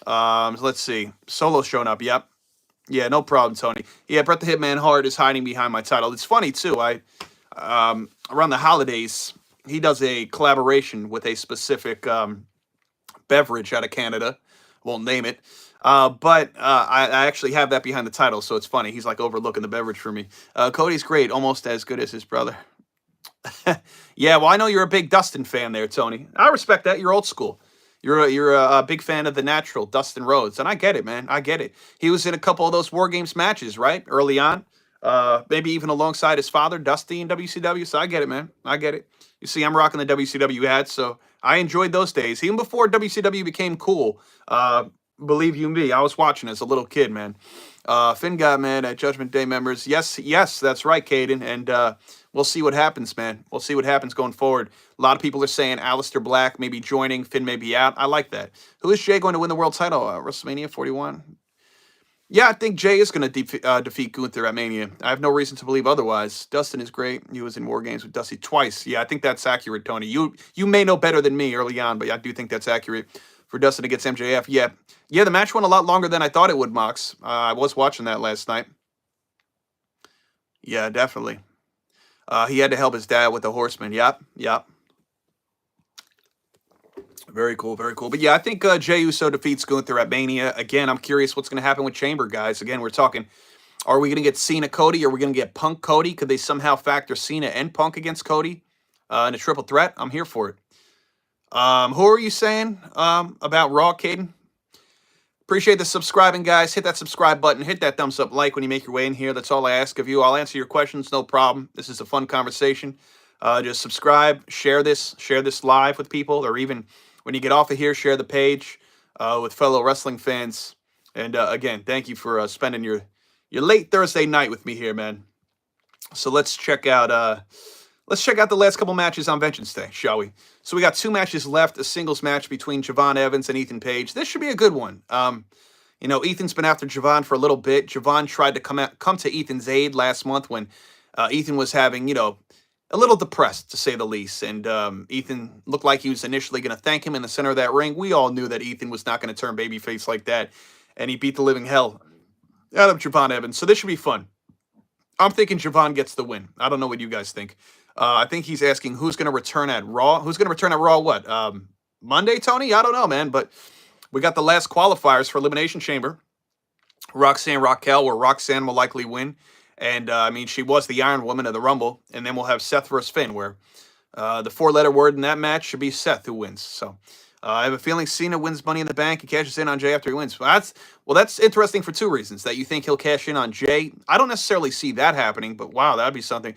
Let's see. Solo showing up. Yep. Yeah, no problem, Tony. Yeah, Bret the Hitman Hart is hiding behind my title. It's funny, too. Around the holidays, he does a collaboration with a specific beverage out of Canada. Won't name it. But I actually have that behind the title, so it's funny. He's like overlooking the beverage for me. Cody's great, almost as good as his brother. Yeah, well, I know you're a big Dustin fan there, Tony. I respect that. You're old school. You're a big fan of the Natural, Dustin Rhodes, and I get it, man. I get it. He was in a couple of those War Games matches, right, early on. Maybe even alongside his father, Dusty, in WCW. So I get it, man. I get it. You see, I'm rocking the WCW hat, so I enjoyed those days. Even before WCW became cool, believe you me, I was watching as a little kid, man. Finn got mad at Judgment Day members. Yes, that's right, Caden. And we'll see what happens, man. We'll see what happens going forward. A lot of people are saying Aleister Black may be joining, Finn may be out. I like that. Who is Jay going to win the world title? WrestleMania 41? Yeah, I think Jay is going to defeat Gunther at Mania. I have no reason to believe otherwise. Dustin is great. He was in War Games with Dusty twice. Yeah, I think that's accurate, Tony. You may know better than me early on, but I do think that's accurate. For Dustin against MJF, yeah, the match went a lot longer than I thought it would, Mox. I was watching that last night. Yeah, definitely. He had to help his dad with the Horseman. Yep. Very cool, very cool. But yeah, I think Jey Uso defeats Gunther at Mania. Again, I'm curious what's going to happen with Chamber, guys. Again, we're talking, are we going to get Cena Cody? Are we going to get Punk Cody? Could they somehow factor Cena and Punk against Cody in a triple threat? I'm here for it. Who are you saying about Raw, Caden? Appreciate the subscribing, guys. Hit that subscribe button. Hit that thumbs up like when you make your way in here. That's all I ask of you. I'll answer your questions, no problem. This is a fun conversation. Just subscribe, share this live with people, or even when you get off of here, share the page with fellow wrestling fans. And again, thank you for spending your late Thursday night with me here, man. So let's check out the last couple matches on Vengeance Day, shall we? So we got 2 matches left, a singles match between Javon Evans and Ethan Page. This should be a good one. Ethan's been after Javon for a little bit. Javon tried to come to Ethan's aid last month when Ethan was having, a little depressed, to say the least. And Ethan looked like he was initially going to thank him in the center of that ring. We all knew that Ethan was not going to turn babyface like that. And he beat the living hell out of Javon Evans. So this should be fun. I'm thinking Javon gets the win. I don't know what you guys think. I think he's asking who's going to return at Raw. Who's going to return at Raw what? Monday, Tony? I don't know, man. But we got the last qualifiers for Elimination Chamber. Roxanne Raquel, where Roxanne will likely win. And, she was the Iron Woman of the Rumble. And then we'll have Seth versus Finn, where the 4-letter word in that match should be Seth who wins. So I have a feeling Cena wins Money in the Bank. He cashes in on Jay after he wins. That's interesting for two reasons. That you think he'll cash in on Jay. I don't necessarily see that happening, but wow, that'd be something.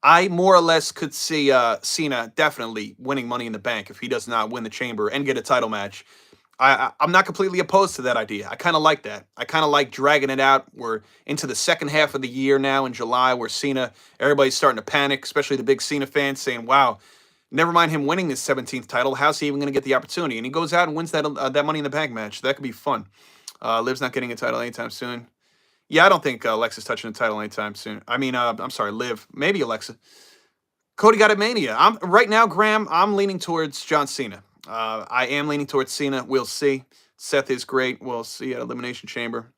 I more or less could see Cena definitely winning Money in the Bank if he does not win the Chamber and get a title match. I'm not completely opposed to that idea. I kind of like that. I kind of like dragging it out. We're into the second half of the year now in July, where Cena, everybody's starting to panic, especially the big Cena fans, saying, "Wow, never mind him winning his 17th title. How's he even going to get the opportunity?" And he goes out and wins that Money in the Bank match. That could be fun. Liv's not getting a title anytime soon. Yeah, I don't think Alexa's touching the title anytime soon. I mean, I'm sorry, Liv. Maybe Alexa. Cody got it Mania. I'm right now, Graham. I'm leaning towards John Cena. I am leaning towards Cena. We'll see. Seth is great. We'll see at Elimination Chamber.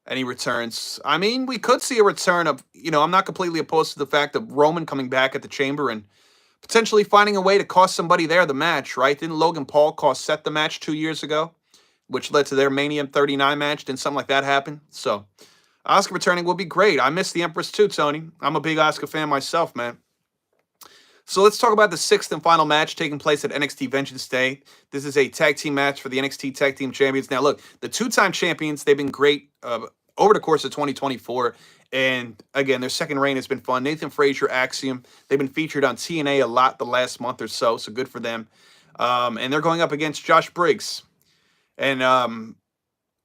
And he returns. I mean, we could see a return of, I'm not completely opposed to the fact of Roman coming back at the Chamber and potentially finding a way to cost somebody there the match, right? Didn't Logan Paul cost Seth the match 2 years ago, which led to their Mania 39 match? Didn't something like that happen? So, Asuka returning will be great. I miss the Empress too, Tony. I'm a big Asuka fan myself, man. So let's talk about the sixth and final match taking place at NXT Vengeance Day. This is a tag team match for the NXT Tag Team Champions. Now, look, the two-time champions, they've been great over the course of 2024. And again, their second reign has been fun. Nathan Frazier, Axiom, they've been featured on TNA a lot the last month or so, so good for them. And they're going up against Josh Briggs. And I'm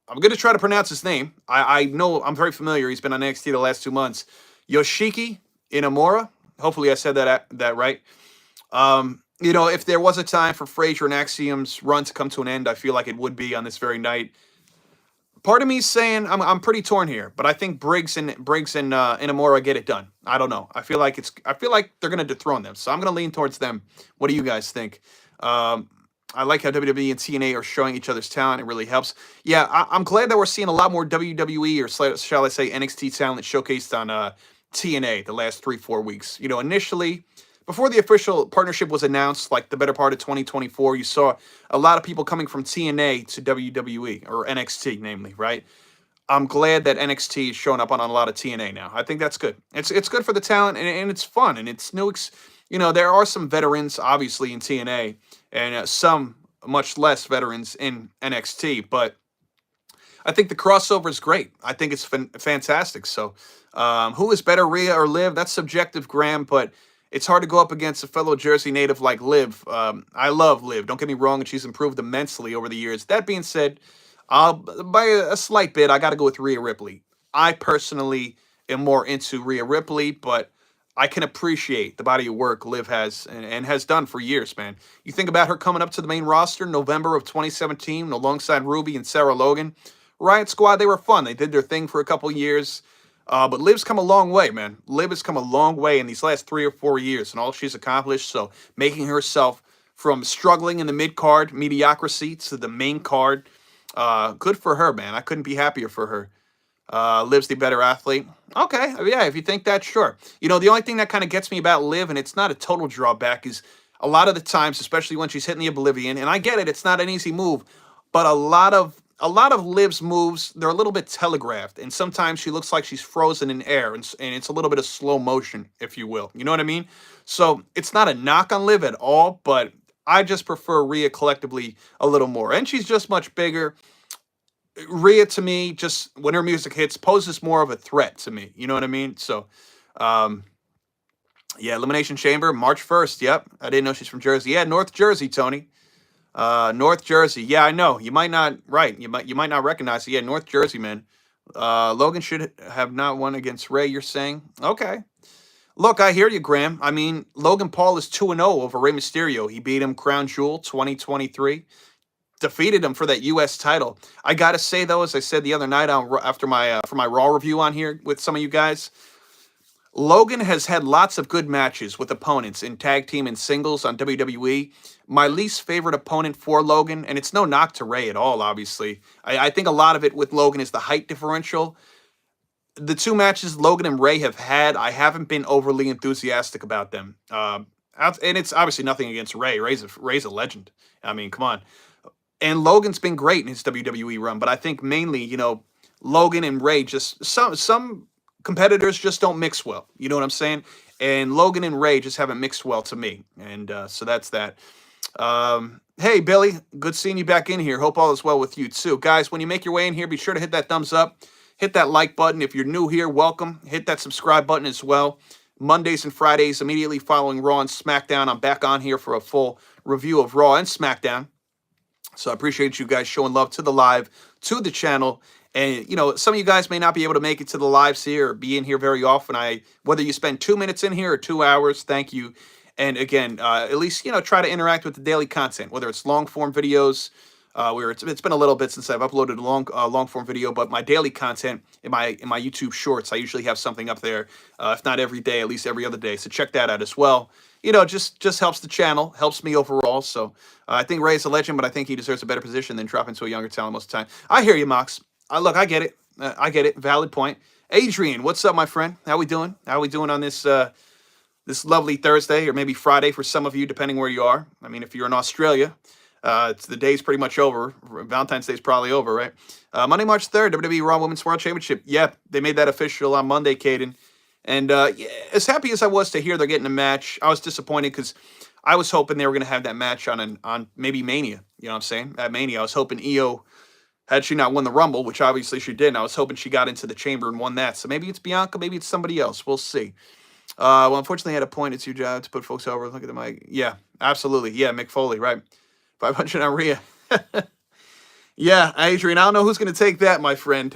going to try to pronounce his name. I know I'm very familiar. He's been on NXT the last 2 months. Yoshiki Inamura. Hopefully I said that right. If there was a time for Frazier and Axiom's run to come to an end, I feel like it would be on this very night. Part of me is saying I'm pretty torn here, but I think Briggs and Inamura get it done. I don't know. I feel like they're gonna dethrone them, so I'm gonna lean towards them. What do you guys think? I like how WWE and TNA are showing each other's talent. It really helps. Yeah, I'm glad that we're seeing a lot more WWE, or shall I say NXT talent showcased on TNA the last 3-4 weeks. Initially, before the official partnership was announced, like the better part of 2024, you saw a lot of people coming from TNA to WWE, or NXT, namely, right? I'm glad that NXT is showing up on a lot of TNA now. I think that's good. It's good for the talent, and it's fun, and it's new. There are some veterans, obviously, in TNA, and some much less veterans in NXT, but I think the crossover is great. I think it's fantastic. So, who is better, Rhea or Liv? That's subjective, Graham, but it's hard to go up against a fellow Jersey native like Liv. I love Liv. Don't get me wrong, and she's improved immensely over the years. That being said, by a slight bit, I got to go with Rhea Ripley. I personally am more into Rhea Ripley, but I can appreciate the body of work Liv has and has done for years, man. You think about her coming up to the main roster in November of 2017 alongside Ruby and Sarah Logan. Riot Squad, they were fun. They did their thing for a couple years. But Liv's come a long way, man. Liv has come a long way in these last 3 or 4 years and all she's accomplished. So making herself from struggling in the mid-card mediocrity to the main card, good for her, man. I couldn't be happier for her. Liv's the better athlete. Okay, yeah, if you think that, sure. The only thing that kind of gets me about Liv, and it's not a total drawback, is a lot of the times, especially when she's hitting the Oblivion, and I get it, it's not an easy move, but a lot of Liv's moves, they're a little bit telegraphed, and sometimes she looks like she's frozen in air, and it's a little bit of slow motion, if you will. You know what I mean? So it's not a knock on Liv at all, but I just prefer Rhea collectively a little more. And she's just much bigger. Rhea, to me, just when her music hits, poses more of a threat to me. You know what I mean? So, yeah, Elimination Chamber, March 1st. Yep, I didn't know she's from Jersey. Yeah, North Jersey, Tony. North Jersey. Yeah, I know. You might not not recognize it. Yeah, North Jersey, man. Logan should have not won against Ray, you're saying? Okay. Look, I hear you, Graham. I mean, Logan Paul is 2-0 over Rey Mysterio. He beat him Crown Jewel 2023. Defeated him for that U.S. title. I gotta say though, as I said the other night after my for my Raw review on here with some of you guys, Logan has had lots of good matches with opponents in tag team and singles on WWE. My least favorite opponent for Logan, and it's no knock to Ray at all, obviously. I think a lot of it with Logan is the height differential. The 2 matches Logan and Ray have had, I haven't been overly enthusiastic about them. And it's obviously nothing against Ray. Ray's a legend. I mean, come on. And Logan's been great in his WWE run, but I think mainly, Logan and Ray just some competitors just don't mix well. You know what I'm saying? And Logan and Ray just haven't mixed well to me. And so that's that. Hey, Billy, good seeing you back in here. Hope all is well with you too. Guys, when you make your way in here, be sure to hit that thumbs up, hit that like button. If you're new here, welcome. Hit that subscribe button as well. Mondays and Fridays, immediately following Raw and SmackDown, I'm back on here for a full review of Raw and SmackDown. So I appreciate you guys showing love to the live, to the channel. And, some of you guys may not be able to make it to the lives here or be in here very often. Whether you spend 2 minutes in here or 2 hours, thank you. And again, at least, try to interact with the daily content, whether it's long form videos, where it's been a little bit since I've uploaded a long form video, but my daily content in my YouTube shorts, I usually have something up there, if not every day, at least every other day. So check that out as well. Just helps the channel, helps me overall. So I think Ray's a legend, but I think he deserves a better position than dropping to a younger talent most of the time. I hear you, Mox. Look, I get it. I get it. Valid point. Adrian, what's up, my friend? How we doing? How we doing on this lovely Thursday, or maybe Friday for some of you, depending where you are? I mean, if you're in Australia, it's the day's pretty much over. Valentine's Day's probably over, right? Monday, March 3rd, WWE Raw Women's World Championship. Yep, they made that official on Monday, Caden. And yeah, as happy as I was to hear they're getting a match, I was disappointed because I was hoping they were going to have that match on maybe Mania. You know what I'm saying? At Mania, I was hoping Io, had she not won the Rumble, which obviously she didn't, I was hoping she got into the chamber and won that. So maybe it's Bianca, maybe it's somebody else. We'll see. Well, unfortunately, I had a point. It's your job to put folks over. Look at the mic. Yeah, absolutely. Yeah, Mick Foley, right? 500 on Rhea. Yeah, Adrian, I don't know who's going to take that, my friend.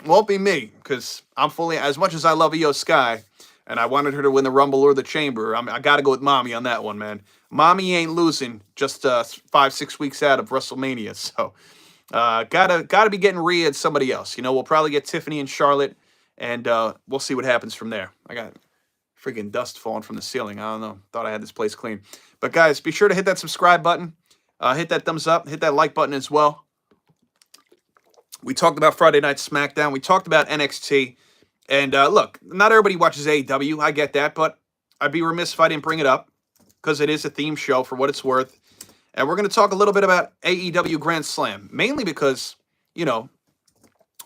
Won't be me, because I'm fully, as much as I love Io Sky, and I wanted her to win the Rumble or the Chamber, I got to go with Mommy on that one, man. Mommy ain't losing just 5-6 weeks out of WrestleMania, so gotta be getting Rhea and somebody else. We'll probably get Tiffany and Charlotte, and we'll see what happens from there. I got freaking dust falling from the ceiling. I don't know. Thought I had this place clean. But guys, be sure to hit that subscribe button. Hit that thumbs up. Hit that like button as well. We talked about Friday Night SmackDown. We talked about NXT. And look, not everybody watches AEW. I get that. But I'd be remiss if I didn't bring it up, because it is a theme show for what it's worth. And we're going to talk a little bit about AEW Grand Slam. Mainly because,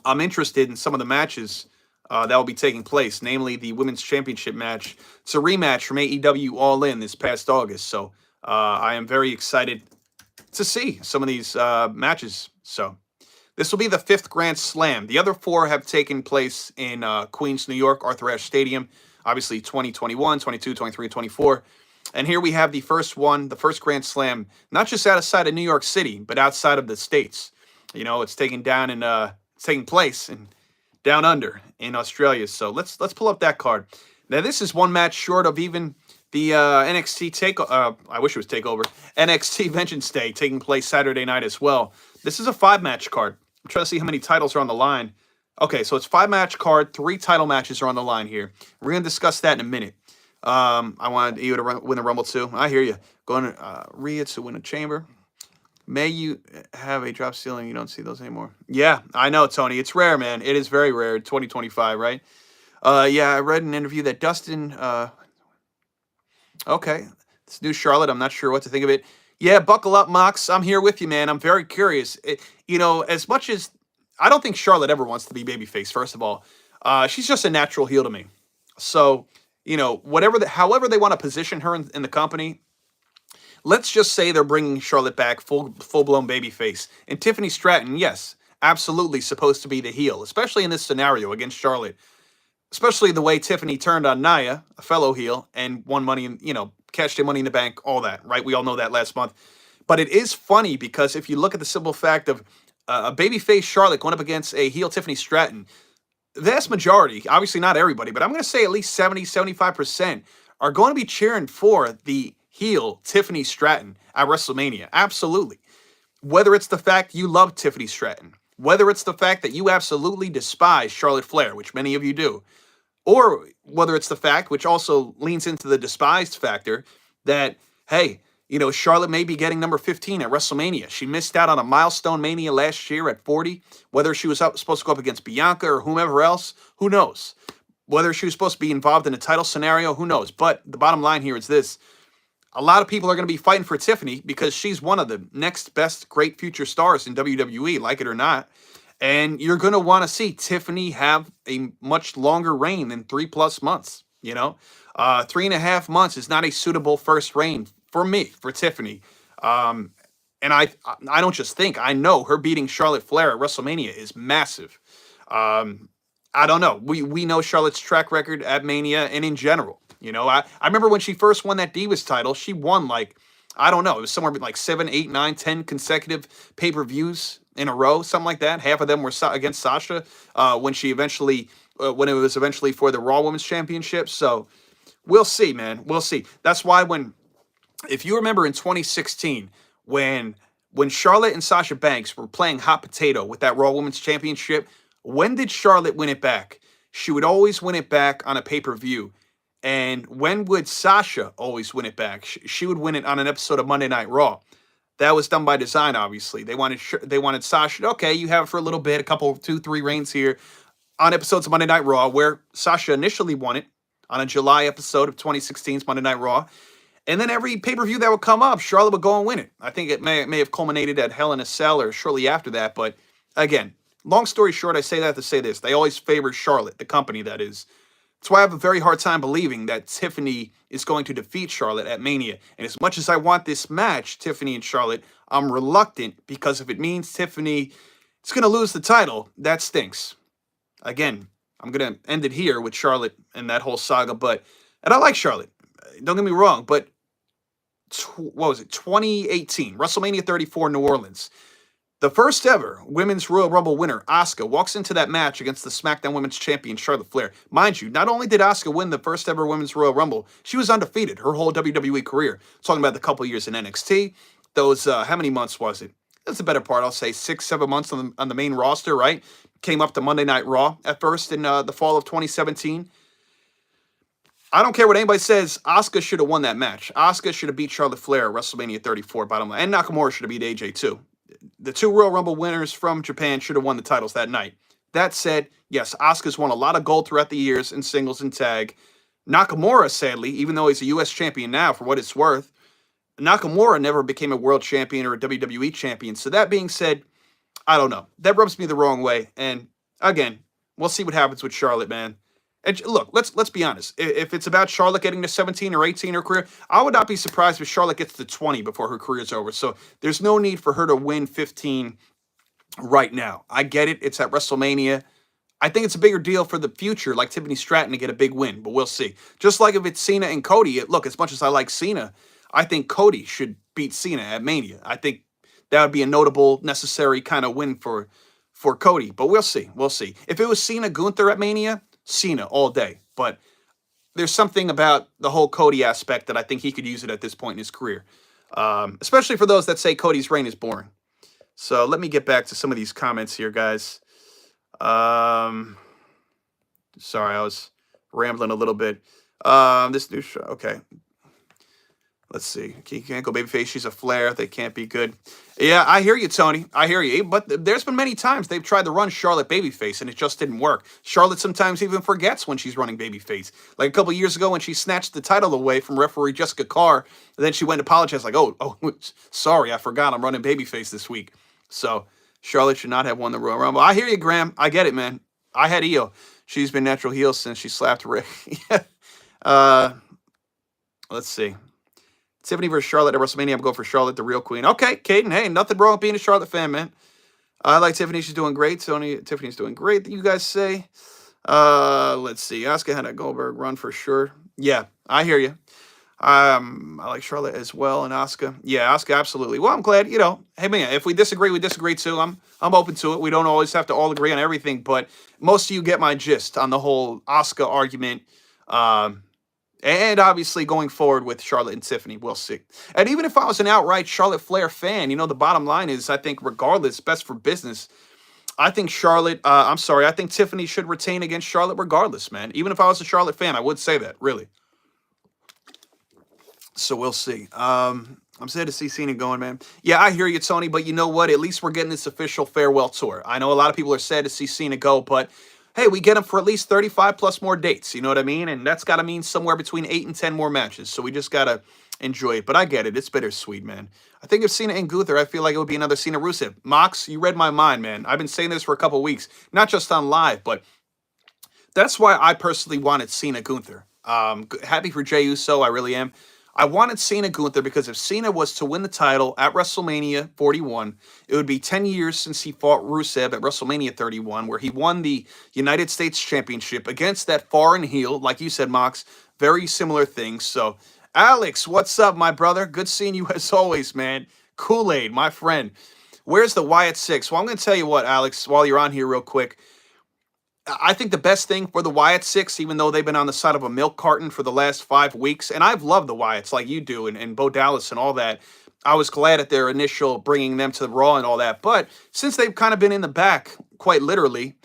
I'm interested in some of the matches that will be taking place, namely the Women's Championship match. It's a rematch from AEW All In this past August, so I am very excited to see some of these matches. So this will be the 5th Grand Slam. The other 4 have taken place in Queens, New York, Arthur Ashe Stadium, obviously 2021, 22, 23, 24. And here we have the first one, the first Grand Slam, not just outside of New York City, but outside of the States. It's taking place in down under in Australia. So let's pull up that card. Now this is one match short of even the NXT takeover. I wish it was takeover. NXT Vengeance Day taking place Saturday night as well. This is a 5-match card. I'm trying to see how many titles are on the line. Okay, so it's 5-match card. 3 title matches are on the line here. We're gonna discuss that in a minute. I wanted Io to win the Rumble too. I hear you. Going Rhea to win a Chamber. May you have a drop ceiling. You don't see those anymore. Yeah, I know, Tony. It's rare, man. It is very rare. 2025, right? Yeah, I read an interview that Dustin. Okay, this new Charlotte. I'm not sure what to think of it. Yeah, buckle up, Mox. I'm here with you, man. I'm very curious. As much as I don't think Charlotte ever wants to be babyface. First of all, she's just a natural heel to me. So however they want to position her in the company. Let's just say they're bringing Charlotte back full-blown babyface. And Tiffany Stratton, yes, absolutely supposed to be the heel, especially in this scenario against Charlotte. Especially the way Tiffany turned on Nia, a fellow heel, and won money, cashed in Money in the Bank, all that, right? We all know that last month. But it is funny because if you look at the simple fact of a babyface Charlotte going up against a heel Tiffany Stratton, the vast majority, obviously not everybody, but I'm going to say at least 70, 75% are going to be cheering for the heel Tiffany Stratton at WrestleMania. Absolutely. Whether it's the fact you love Tiffany Stratton, whether it's the fact that you absolutely despise Charlotte Flair, which many of you do, or whether it's the fact, which also leans into the despised factor, that, hey, Charlotte may be getting number 15 at WrestleMania. She missed out on a milestone Mania last year at 40. Whether she was supposed to go up against Bianca or whomever else, who knows? Whether she was supposed to be involved in a title scenario, who knows? But the bottom line here is this. A lot of people are going to be fighting for Tiffany because she's one of the next best great future stars in WWE, like it or not. And you're going to want to see Tiffany have a much longer reign than 3+ months. 3.5 months is not a suitable first reign for me, for Tiffany. And I don't just think, I know her beating Charlotte Flair at WrestleMania is massive. Um, I don't know. We know Charlotte's track record at Mania and in general. I remember when she first won that Divas title, she won like, I don't know, it was somewhere between like 7, 8, 9, 10 consecutive pay-per-views in a row, something like that. Half of them were against Sasha when it was eventually for the Raw Women's Championship. So we'll see, man. We'll see. That's why if you remember in 2016, when Charlotte and Sasha Banks were playing hot potato with that Raw Women's Championship, when did Charlotte win it back? She would always win it back on a pay-per-view. And when would Sasha always win it back? She would win it on an episode of Monday Night Raw. That was done by design, obviously. They wanted Sasha. Okay, you have it for a little bit, a couple, 2, 3 reigns here on episodes of Monday Night Raw, where Sasha initially won it on a July episode of 2016's Monday Night Raw. And then every pay-per-view that would come up, Charlotte would go and win it. I think it may have culminated at Hell in a Cell or shortly after that. But again, long story short, I say that to say this. They always favor Charlotte, the company that is. That's why I have a very hard time believing that Tiffany is going to defeat Charlotte at Mania. And as much as I want this match, Tiffany and Charlotte, I'm reluctant, because if it means Tiffany is going to lose the title, that stinks. Again, I'm going to end it here with Charlotte and that whole saga. And I like Charlotte. Don't get me wrong, but what was it? 2018, WrestleMania 34, New Orleans. The first ever Women's Royal Rumble winner, Asuka, walks into that match against the SmackDown Women's Champion, Charlotte Flair. Mind you, not only did Asuka win the first ever Women's Royal Rumble, she was undefeated her whole WWE career. Talking about the couple years in NXT. Those, how many months was it? That's the better part, I'll say 6, 7 months on the main roster, right? Came up to Monday Night Raw at first in the fall of 2017. I don't care what anybody says. Asuka should have won that match. Asuka should have beat Charlotte Flair at WrestleMania 34, bottom line. And Nakamura should have beat AJ too. The 2 Royal Rumble winners from Japan should have won the titles that night. That said, yes, Asuka's won a lot of gold throughout the years in singles and tag. Nakamura, sadly, even though he's a U.S. champion now for what it's worth, Nakamura never became a world champion or a WWE champion. So that being said, I don't know. That rubs me the wrong way. And again, we'll see what happens with Charlotte, man. And look, let's be honest. If it's about Charlotte getting to 17 or 18 in her career, I would not be surprised if Charlotte gets to 20 before her career's over. So there's no need for her to win 15 right now. I get it. It's at WrestleMania. I think it's a bigger deal for the future, like Tiffany Stratton, to get a big win, but we'll see. Just like if it's Cena and Cody, look, as much as I like Cena, I think Cody should beat Cena at Mania. I think that would be a notable, necessary kind of win for Cody, but we'll see. We'll see. If it was Cena Gunther at Mania, Cena all day. But there's something about the whole Cody aspect that I think he could use it at this point in his career. Especially for those that say Cody's reign is boring. So let me get back to some of these comments here, guys. Sorry, I was rambling a little bit. This new show, okay. Let's see. You can't go babyface. She's a Flair. They can't be good. Yeah, I hear you, Tony. I hear you. But there's been many times they've tried to run Charlotte babyface, and it just didn't work. Charlotte sometimes even forgets when she's running babyface. Like a couple years ago when she snatched the title away from referee Jessica Carr, and then she went and apologized like, oh, sorry, I forgot I'm running babyface this week. So Charlotte should not have won the Royal Rumble. I hear you, Graham. I get it, man. I had Io. She's been natural heel since she slapped Rick. Let's see. Tiffany versus Charlotte at WrestleMania. I'm going for Charlotte, the real queen. Okay, Caden. Hey, nothing wrong with being a Charlotte fan, man. I like Tiffany. She's doing great. Tiffany's doing great, you guys say. Let's see. Asuka had a Goldberg run for sure. Yeah, I hear you. I like Charlotte as well, and Asuka. Yeah, Asuka, absolutely. Well, I'm glad, hey, man, if we disagree, we disagree too. I'm open to it. We don't always have to all agree on everything, but most of you get my gist on the whole Asuka argument. And obviously going forward with Charlotte and Tiffany, we'll see. And even if I was an outright Charlotte Flair fan, the bottom line is, I think regardless, best for business, I think I think Tiffany should retain against Charlotte regardless, man. Even if I was a Charlotte fan, I would say that, really. So we'll see. I'm sad to see Cena going, man. Yeah, I hear you, Tony, but you know what? At least we're getting this official farewell tour. I know a lot of people are sad to see Cena go, but hey, we get him for at least 35 plus more dates. You know what I mean? And that's got to mean somewhere between 8 and 10 more matches. So we just got to enjoy it. But I get it. It's bittersweet, man. I think if Cena and Gunther, I feel like it would be another Cena Rusev. Mox, you read my mind, man. I've been saying this for a couple weeks. Not just on live, but that's why I personally wanted Cena Gunther. Happy for Jey Uso. I really am. I wanted Cena Gunther because if Cena was to win the title at WrestleMania 41, it would be 10 years since he fought Rusev at WrestleMania 31, where he won the United States Championship against that foreign heel. Like you said, Mox, very similar things. So, Alex, what's up, my brother? Good seeing you as always, man. Kool-Aid, my friend. Where's the Wyatt Six? Well, I'm going to tell you what, Alex, while you're on here, real quick. I think the best thing for the Wyatt Six, even though they've been on the side of a milk carton for the last 5 weeks, and I've loved the Wyatts like you do, and Bo Dallas and all that. I was glad at their initial bringing them to Raw and all that. But since they've kind of been in the back, quite literally,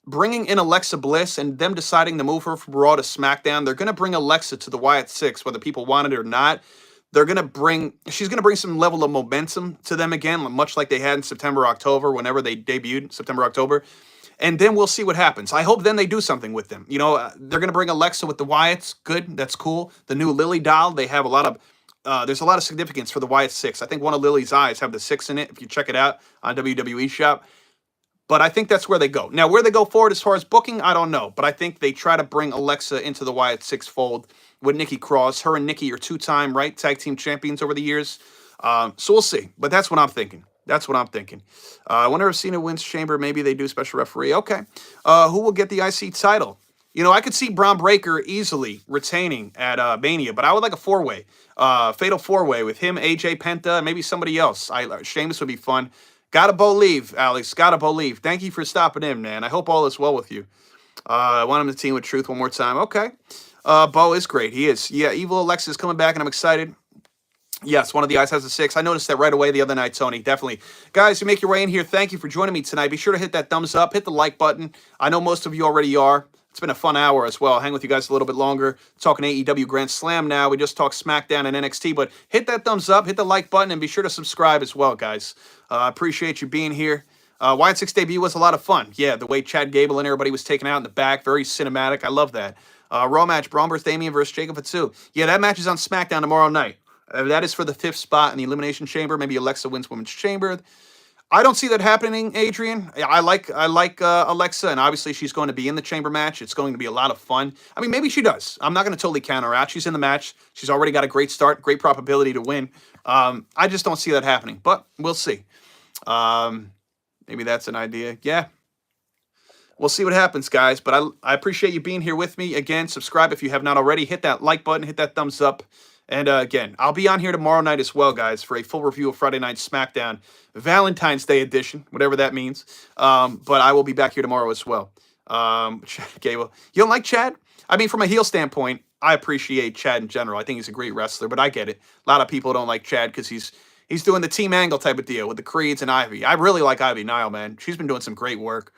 bringing in Alexa Bliss and them deciding to move her from Raw to SmackDown, they're going to bring Alexa to the Wyatt Six, whether people want it or not. She's going to bring some level of momentum to them again, much like they had in September, October, whenever they debuted, September, October. And then we'll see what happens. I hope then they do something with them. They're going to bring Alexa with the Wyatts. Good. That's cool. The new Lily doll, they have a lot of, there's a lot of significance for the Wyatt Six. I think one of Lily's eyes have the 6 in it, if you check it out on WWE Shop. But I think that's where they go. Now, where they go forward as far as booking, I don't know. But I think they try to bring Alexa into the Wyatt Six fold with Nikki Cross. Her and Nikki are 2-time, right, tag team champions over the years. So we'll see. But that's what I'm thinking. That's what I'm thinking. Whenever Cena wins Chamber, maybe they do special referee. Okay. Who will get the IC title? I could see Braun Breaker easily retaining at Mania, but I would like a 4-way. Fatal 4-way with him, AJ, Penta, and maybe somebody else. Sheamus would be fun. Gotta believe, Alex. Gotta believe. Thank you for stopping in, man. I hope all is well with you. I want him to team with Truth one more time. Okay. Bo is great. He is. Yeah, Evil Alexa is coming back, and I'm excited. Yes, one of the eyes has a 6. I noticed that right away the other night, Tony. Definitely. Guys, you make your way in here. Thank you for joining me tonight. Be sure to hit that thumbs up. Hit the like button. I know most of you already are. It's been a fun hour as well. I'll hang with you guys a little bit longer. Talking AEW Grand Slam now. We just talked SmackDown and NXT. But hit that thumbs up. Hit the like button. And be sure to subscribe as well, guys. I appreciate you being here. Wyatt Six debut was a lot of fun. Yeah, the way Chad Gable and everybody was taken out in the back. Very cinematic. I love that. Raw match. Braun vs. Damian versus Jacob Fatu. Yeah, that match is on SmackDown tomorrow night. That is for the 5th spot in the Elimination Chamber. Maybe Alexa wins Women's Chamber. I don't see that happening, Adrian. I like Alexa, and obviously she's going to be in the Chamber match. It's going to be a lot of fun. I mean, maybe she does. I'm not going to totally count her out. She's in the match. She's already got a great start, great probability to win. I just don't see that happening, but we'll see. Maybe that's an idea. Yeah. We'll see what happens, guys. But I appreciate you being here with me. Again, subscribe if you have not already. Hit that like button. Hit that thumbs up. And again, I'll be on here tomorrow night as well, guys, for a full review of Friday Night SmackDown, Valentine's Day edition, whatever that means. But I will be back here tomorrow as well. Chad Gable. You don't like Chad? I mean, from a heel standpoint, I appreciate Chad in general. I think he's a great wrestler, but I get it. A lot of people don't like Chad because he's doing the Team Angle type of deal with the Creeds and Ivy. I really like Ivy Nile, man. She's been doing some great work.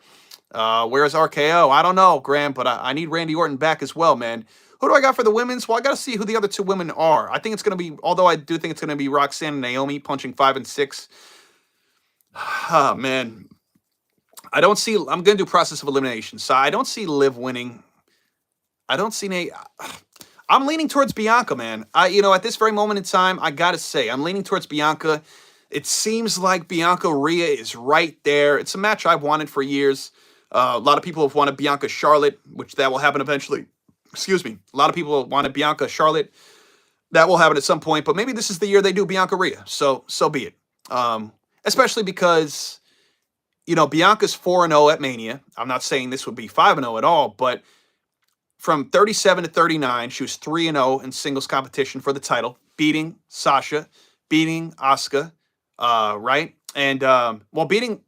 Where's RKO? I don't know, Graham, but I need Randy Orton back as well, man. Who do I got for the women's? Well, I got to see who the other 2 women are. I think it's going to be, although I do think it's going to be Roxanne and Naomi punching 5 and 6. Oh, man. I'm going to do process of elimination. So I don't see Liv winning. I don't see I'm leaning towards Bianca, man. At this very moment in time, I got to say, I'm leaning towards Bianca. It seems like Bianca Rhea is right there. It's a match I've wanted for years. A lot of people have wanted Bianca Charlotte, which that will happen eventually. Excuse me. A lot of people wanted Bianca Charlotte. That will happen at some point, but maybe this is the year they do Bianca Rhea. So be it. Especially because, Bianca's 4-0 at Mania. I'm not saying this would be 5-0 at all, but from 37 to 39, she was 3-0 in singles competition for the title, beating Sasha, beating Asuka, right? And,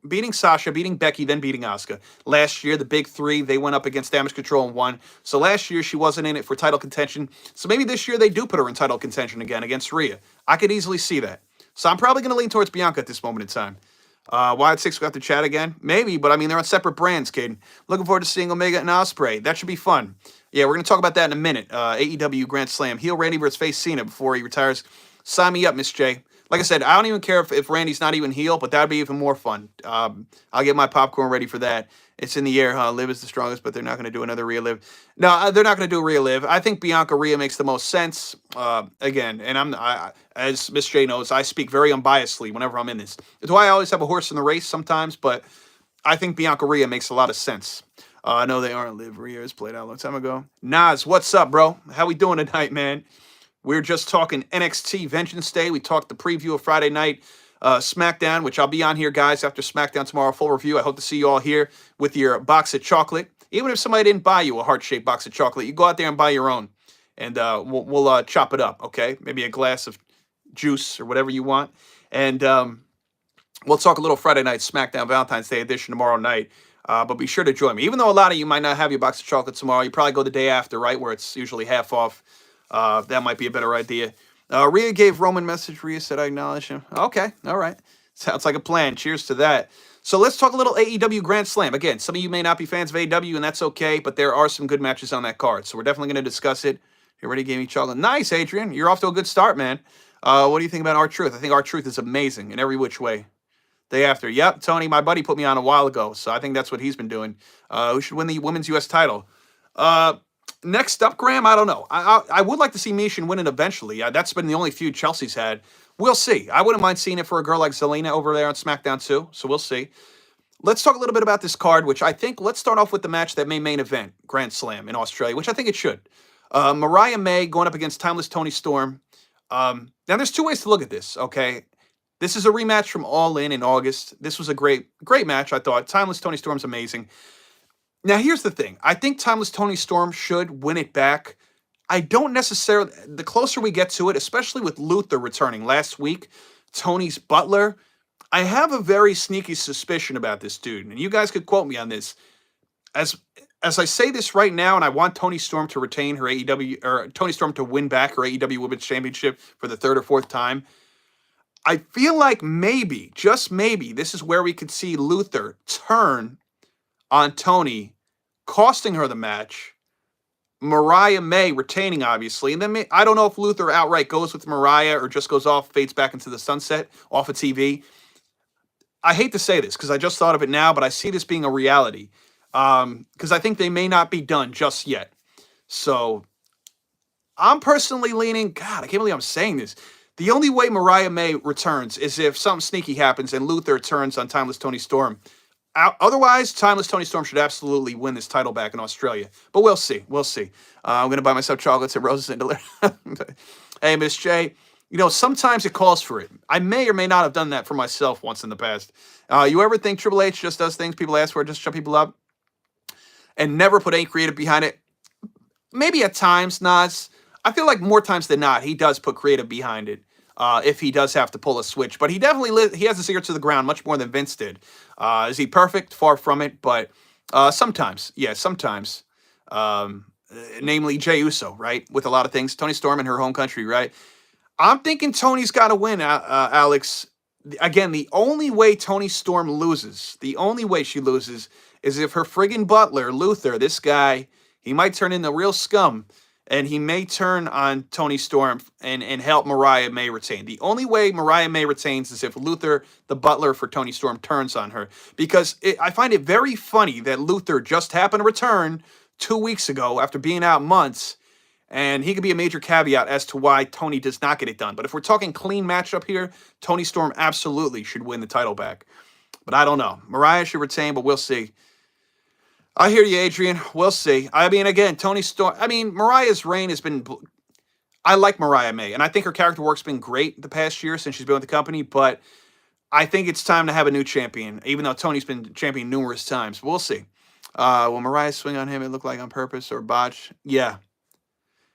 beating Sasha, beating Becky, then beating Asuka. Last year, the big 3, they went up against Damage Control and won. So last year, she wasn't in it for title contention. So maybe this year, they do put her in title contention again against Rhea. I could easily see that. So I'm probably going to lean towards Bianca at this moment in time. Wyatt Six, we have to chat again? Maybe, but I mean, they're on separate brands, kid. Looking forward to seeing Omega and Ospreay. That should be fun. Yeah, we're going to talk about that in a minute. AEW Grand Slam. Heel Randy versus face Cena before he retires. Sign me up, Miss J. Like I said, I don't even care if Randy's not even heel, but that would be even more fun. I'll get my popcorn ready for that. It's in the air, huh? Liv is the strongest, but they're not going to do another Rhea Liv. No, they're not going to do Rhea Liv. I think Bianca Rhea makes the most sense. Again, and as Miss J knows, I speak very unbiasedly whenever I'm in this. It's why I always have a horse in the race sometimes, but I think Bianca Rhea makes a lot of sense. I know they aren't. Liv Rhea is played out a long time ago. Nas, what's up, bro? How we doing tonight, man? We're just talking NXT Vengeance Day. We talked the preview of Friday night SmackDown, which I'll be on here, guys, after SmackDown tomorrow, full review. I hope to see you all here with your box of chocolate. Even if somebody didn't buy you a heart-shaped box of chocolate, you go out there and buy your own, and we'll chop it up, okay? Maybe a glass of juice or whatever you want. And we'll talk a little Friday night SmackDown Valentine's Day edition tomorrow night. But be sure to join me. Even though a lot of you might not have your box of chocolate tomorrow, you probably go the day after, right, where it's usually half off. That might be a better idea. Rhea gave Roman a message. Rhea said, I acknowledge him. Okay, all right. Sounds like a plan. Cheers to that. So let's talk a little AEW Grand Slam. Again, some of you may not be fans of AEW, and that's okay, but there are some good matches on that card. So we're definitely going to discuss it. You already gave me chocolate. Nice, Adrian. You're off to a good start, man. What do you think about R-Truth? I think R-Truth is amazing in every which way. Day after. Yep, Tony, my buddy put me on a while ago, so I think that's what he's been doing. Who should win the Women's U.S. title? Next up, Graham, I don't know. I would like to see Mishin win it eventually. That's been the only feud Chelsea's had. We'll see. I wouldn't mind seeing it for a girl like Zelina over there on SmackDown too, so we'll see. Let's talk a little bit about this card, which I think, let's start off with the match that may main event, Grand Slam in Australia, which I think it should. Mariah May going up against Timeless Toni Storm. Now, there's two ways to look at this, okay? This is a rematch from All In August. This was a great match, I thought. Timeless Toni Storm's amazing. Now, here's the thing. I think Timeless Toni Storm should win it back. I don't necessarily... The closer we get to it, especially with Luther returning last week, Tony's butler, I have a very sneaky suspicion about this dude. And you guys could quote me on this. As I say this right now, and I want Toni Storm to retain her AEW... Or Toni Storm to win back her AEW Women's Championship for the third or fourth time, I feel like maybe, just maybe, this is where we could see Luther turn on Toni, costing her the match, Mariah May retaining, obviously, and then I don't know if Luther outright goes with Mariah or just goes off, fades back into the sunset, off of TV. I hate to say this because I just thought of it now, but I see this being a reality because I think they may not be done just yet. So I'm personally leaning, God, I can't believe I'm saying this. The only way Mariah May returns is if something sneaky happens and Luther turns on Timeless Toni Storm. Otherwise, Timeless Toni Storm should absolutely win this title back in Australia. But we'll see. We'll see. I'm going to buy myself chocolates at Roses and Deliver. Hey, Miss J, you know, sometimes it calls for it. I may or may not have done that for myself once in the past. You ever think Triple H just does things people ask for, just shut people up, and never put any creative behind it? Maybe at times, Nas. I feel like more times than not, he does put creative behind it. If he does have to pull a switch. But he definitely he has his ear to the ground much more than Vince did. Is he perfect? Far from it. But sometimes, yeah, sometimes. Namely Jey Uso, right? With a lot of things. Toni Storm in her home country, right? I'm thinking Tony's got to win, Alex. Again, the only way Toni Storm loses, the only way she loses is if her friggin' butler, Luther, this guy, he might turn into real scum. And he may turn on Toni Storm and help Mariah May retain. The only way Mariah May retains is if Luther, the butler for Toni Storm, turns on her. Because I find it very funny that Luther just happened to return 2 weeks ago after being out months. And he could be a major caveat as to why Toni does not get it done. But if we're talking clean matchup here, Toni Storm absolutely should win the title back. But I don't know. Mariah should retain, but we'll see. I hear you, Adrian. We'll see. I mean, again, Toni Storm. I mean, Mariah's reign has been... I like Mariah May, and I think her character work's been great the past year since she's been with the company, but I think it's time to have a new champion, even though Tony's been champion numerous times. We'll see. Will Mariah swing on him, it looked like on purpose or botch? Yeah.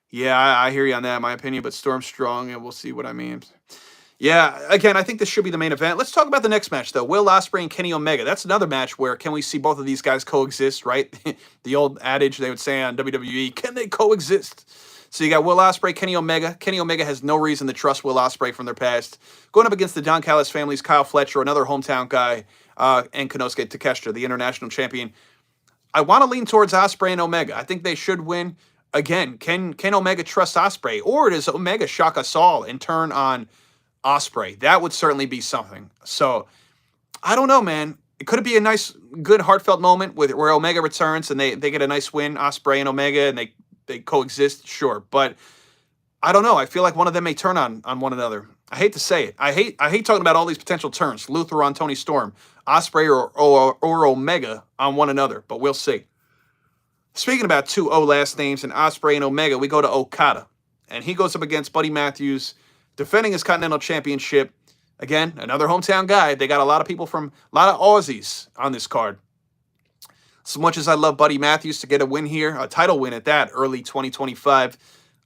Yeah, I hear you on that, in my opinion, but Storm's strong, and we'll see what I mean. Yeah, again, I think this should be the main event. Let's talk about the next match, though. Will Ospreay and Kenny Omega. That's another match where can we see both of these guys coexist, right? The old adage they would say on WWE, can they coexist? So you got Will Ospreay, Kenny Omega. Kenny Omega has no reason to trust Will Ospreay from their past. Going up against the Don Callis family's Kyle Fletcher, another hometown guy, and Konosuke Takeshita, the international champion. I want to lean towards Ospreay and Omega. I think they should win. Again, can Omega trust Ospreay? Or does Omega shock us all and turn on Ospreay? That would certainly be something. So, I don't know, man. Could it be a nice, good, heartfelt moment where Omega returns and they get a nice win, Ospreay and Omega, and they coexist? Sure. But I don't know. I feel like one of them may turn on one another. I hate to say it. I hate talking about all these potential turns. Luther on Toni Storm, Ospreay or Omega on one another. But we'll see. Speaking about two O last names and Ospreay and Omega, we go to Okada. and he goes up against Buddy Matthews, defending his Continental Championship. Again, another hometown guy. They got a lot of people from a lot of Aussies on this card. So much as I love Buddy Matthews to get a win here, a title win at that, early 2025,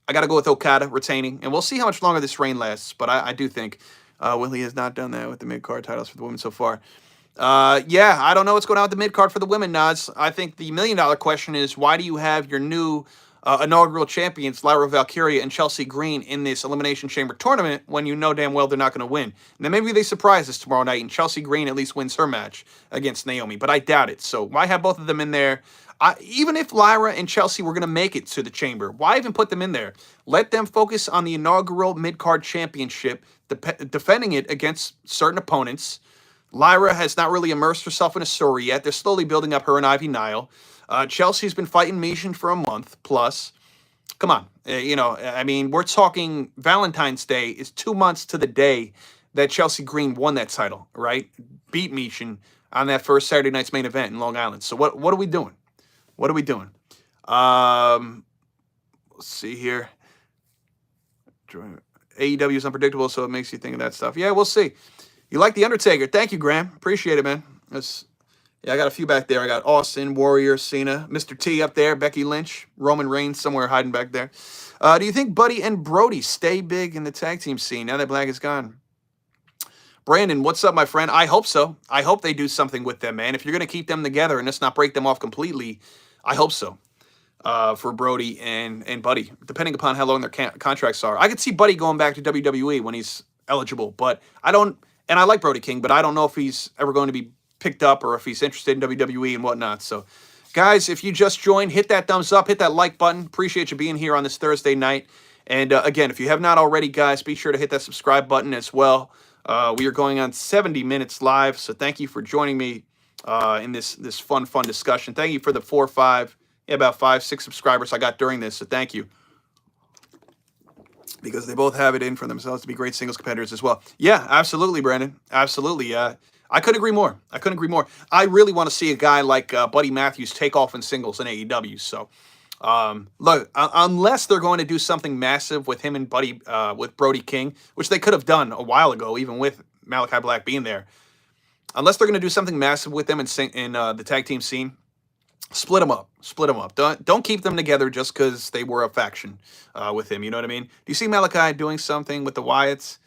I got to go with Okada retaining. And we'll see how much longer this reign lasts. But I do think Willie has not done that with the mid-card titles for the women so far. Yeah, I don't know what's going on with the mid-card for the women, Nods. I think the million-dollar question is, why do you have your new inaugural champions, Lyra Valkyria and Chelsea Green, in this Elimination Chamber tournament when you know damn well they're not going to win? Now, maybe they surprise us tomorrow night and Chelsea Green at least wins her match against Naomi, but I doubt it. So why have both of them in there? Even if Lyra and Chelsea were going to make it to the chamber, why even put them in there? Let them focus on the inaugural mid-card championship, defending it against certain opponents. Lyra has not really immersed herself in a story yet. They're slowly building up her and Ivy Nile. Chelsea's been fighting Michin for a month plus. Come on. I mean, we're talking Valentine's Day is 2 months to the day that Chelsea Green won that title, right? Beat Michin on that first Saturday night's main event in Long Island. So what are we doing? What are we doing? Let's see here. AEW is unpredictable, so it makes you think of that stuff. Yeah, we'll see. You like The Undertaker. Thank you, Graham. Appreciate it, man. Yeah, I got a few back there. I got Austin, Warrior, Cena, Mr. T up there, Becky Lynch, Roman Reigns somewhere hiding back there. Do you think Buddy and Brody stay big in the tag team scene now that Black is gone? Brandon, what's up, my friend? I hope so. I hope they do something with them, man. If you're going to keep them together and just not break them off completely, I hope so. For Brody and Buddy, depending upon how long their contracts are. I could see Buddy going back to WWE when he's eligible, but I don't, and I like Brody King, but I don't know if he's ever going to be picked up or if he's interested in WWE and whatnot. So, guys, if you just joined, hit that thumbs up, hit that like button. Appreciate you being here on this Thursday night. And again, if you have not already, guys, be sure to hit that subscribe button as well. We are going on 70 minutes live, so thank you for joining me in this fun discussion. Thank you for the 4 or 5, about 5, 6 subscribers I got during this, so thank you. Because they both have it in for themselves to be great singles competitors as well. Yeah, absolutely, Brandon. Absolutely. I couldn't agree more. I really want to see a guy like Buddy Matthews take off in singles in AEW. So, look, unless they're going to do something massive with him and Buddy, with Brody King, which they could have done a while ago, even with Malachi Black being there. Unless they're going to do something massive with them in the tag team scene, split them up. Don't keep them together just because they were a faction with him. You know what I mean? Do you see Malachi doing something with the Wyatts?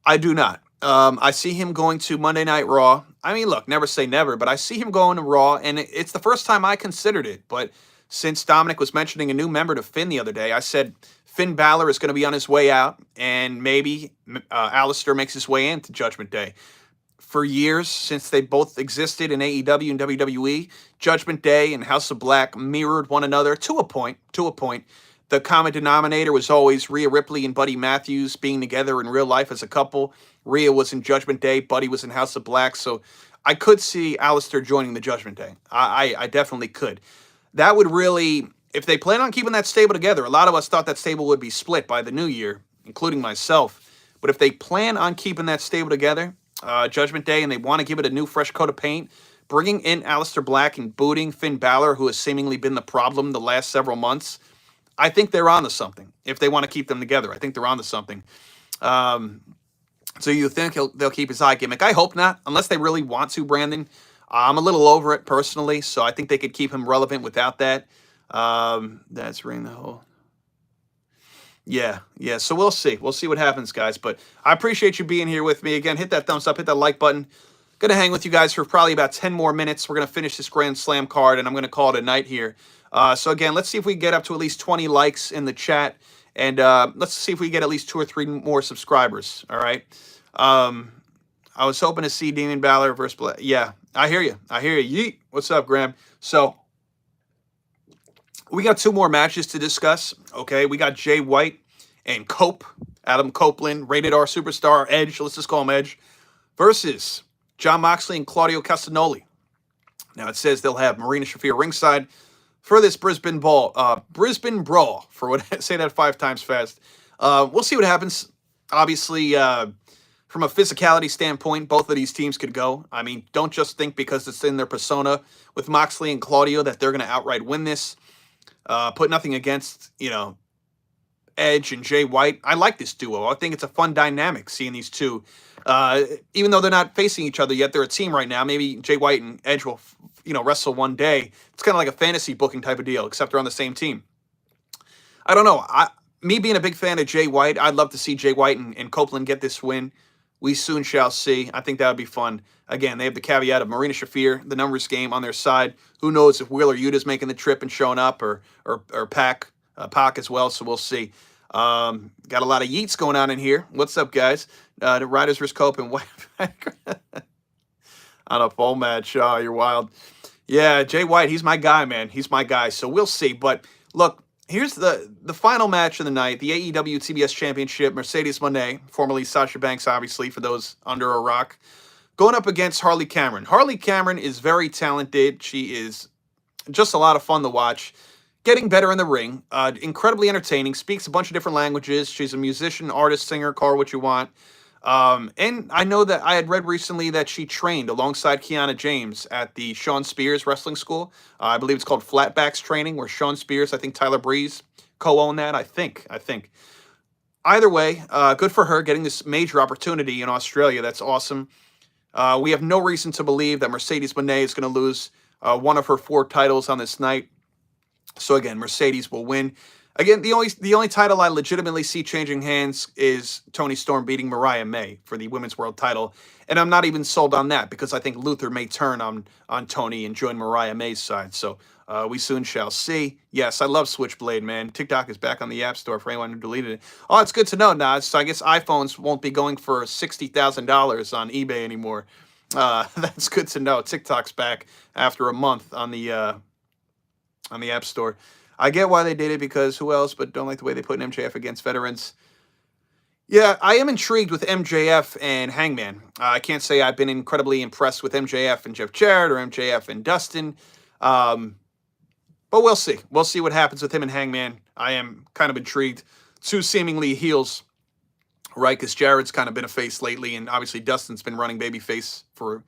I do not. I see him going to Monday Night Raw. I mean, look, never say never, but I see him going to Raw, and it's the first time I considered it. But since Dominic was mentioning a new member to Finn the other day, I said Finn Balor is going to be on his way out, and maybe Alistair makes his way into Judgment Day. For years, since they both existed in AEW and WWE, Judgment Day and House of Black mirrored one another to a point. The common denominator was always Rhea Ripley and Buddy Matthews being together in real life as a couple. Rhea was in Judgment Day, Buddy was in House of Black, so I could see Alistair joining the Judgment Day. I definitely could. That would really, if they plan on keeping that stable together, a lot of us thought that stable would be split by the new year, including myself. But if they plan on keeping that stable together, Judgment Day, and they want to give it a new fresh coat of paint, bringing in Alistair Black and booting Finn Balor, who has seemingly been the problem the last several months, I think they're on to something. If they want to keep them together, I think they're on to something. So you think they'll keep his eye gimmick? I hope not, unless they really want to, Brandon. I'm a little over it personally, so I think they could keep him relevant without that. That's ring the whole. Yeah. So we'll see. We'll see what happens, guys. But I appreciate you being here with me. Again, hit that thumbs up, hit that like button. Going to hang with you guys for probably about 10 more minutes. We're going to finish this Grand Slam card, and I'm going to call it a night here. So again, let's see if we can get up to at least 20 likes in the chat. And let's see if we get at least 2 or 3 more subscribers. All right. I was hoping to see Demon Balor versus Black. Yeah, I hear you. Yeet. What's up, Graham? So we got 2 more matches to discuss. Okay. We got Jay White and Cope, Adam Copeland, Rated R Superstar, Edge. Let's just call him Edge, versus Jon Moxley and Claudio Castagnoli. Now it says they'll have Marina Shafir ringside for this Brisbane Brawl. For what, say that 5 times fast. We'll see what happens. Obviously, from a physicality standpoint, both of these teams could go. I mean, don't just think because it's in their persona with Moxley and Claudio that they're going to outright win this. Put nothing against, Edge and Jay White. I like this duo. I think it's a fun dynamic seeing these two. Even though they're not facing each other yet, they're a team right now. Maybe Jay White and Edge will, wrestle one day. It's kind of like a fantasy booking type of deal, except they're on the same team. I don't know. Me being a big fan of Jay White, I'd love to see Jay White and Copeland get this win. We soon shall see. I think that would be fun. Again, they have the caveat of Marina Shafir, the numbers game on their side. Who knows if Wheeler Yuta's making the trip and showing up, or Pac as well. So we'll see. Got a lot of yeets going on in here. What's up, guys? The Riders vs. Cope and White on a full match. Oh, you're wild. Yeah, Jay White, he's my guy, man. He's my guy. So we'll see. But look, here's the final match of the night, the AEW TBS Championship. Mercedes Moné, formerly Sasha Banks, obviously, for those under a rock, going up against Harley Cameron. Harley Cameron is very talented. She is just a lot of fun to watch. Getting better in the ring. Incredibly entertaining. Speaks a bunch of different languages. She's a musician, artist, singer, call her what you want. And I know that I had read recently that she trained alongside Kiana James at the Sean Spears Wrestling School. I believe it's called Flatbacks Training, where Sean Spears, I think Tyler Breeze co-own that. I think. Either way, good for her getting this major opportunity in Australia. That's awesome. We have no reason to believe that Mercedes Moné is going to lose one of her 4 titles on this night. So again, Mercedes will win. Again, the only title I legitimately see changing hands is Toni Storm beating Mariah May for the Women's World title. And I'm not even sold on that, because I think Luther may turn on Toni and join Mariah May's side. So we soon shall see. Yes, I love Switchblade, man. TikTok is back on the App Store for anyone who deleted it. Oh, it's good to know, Nas. So I guess iPhones won't be going for $60,000 on eBay anymore. That's good to know. TikTok's back after a month on the App Store. I get why they did it, because who else, but don't like the way they put MJF against veterans. Yeah, I am intrigued with MJF and Hangman. I can't say I've been incredibly impressed with MJF and Jeff Jarrett or MJF and Dustin. But we'll see. We'll see what happens with him and Hangman. I am kind of intrigued. 2 seemingly heels, right? Because Jarrett's kind of been a face lately, and obviously Dustin's been running babyface for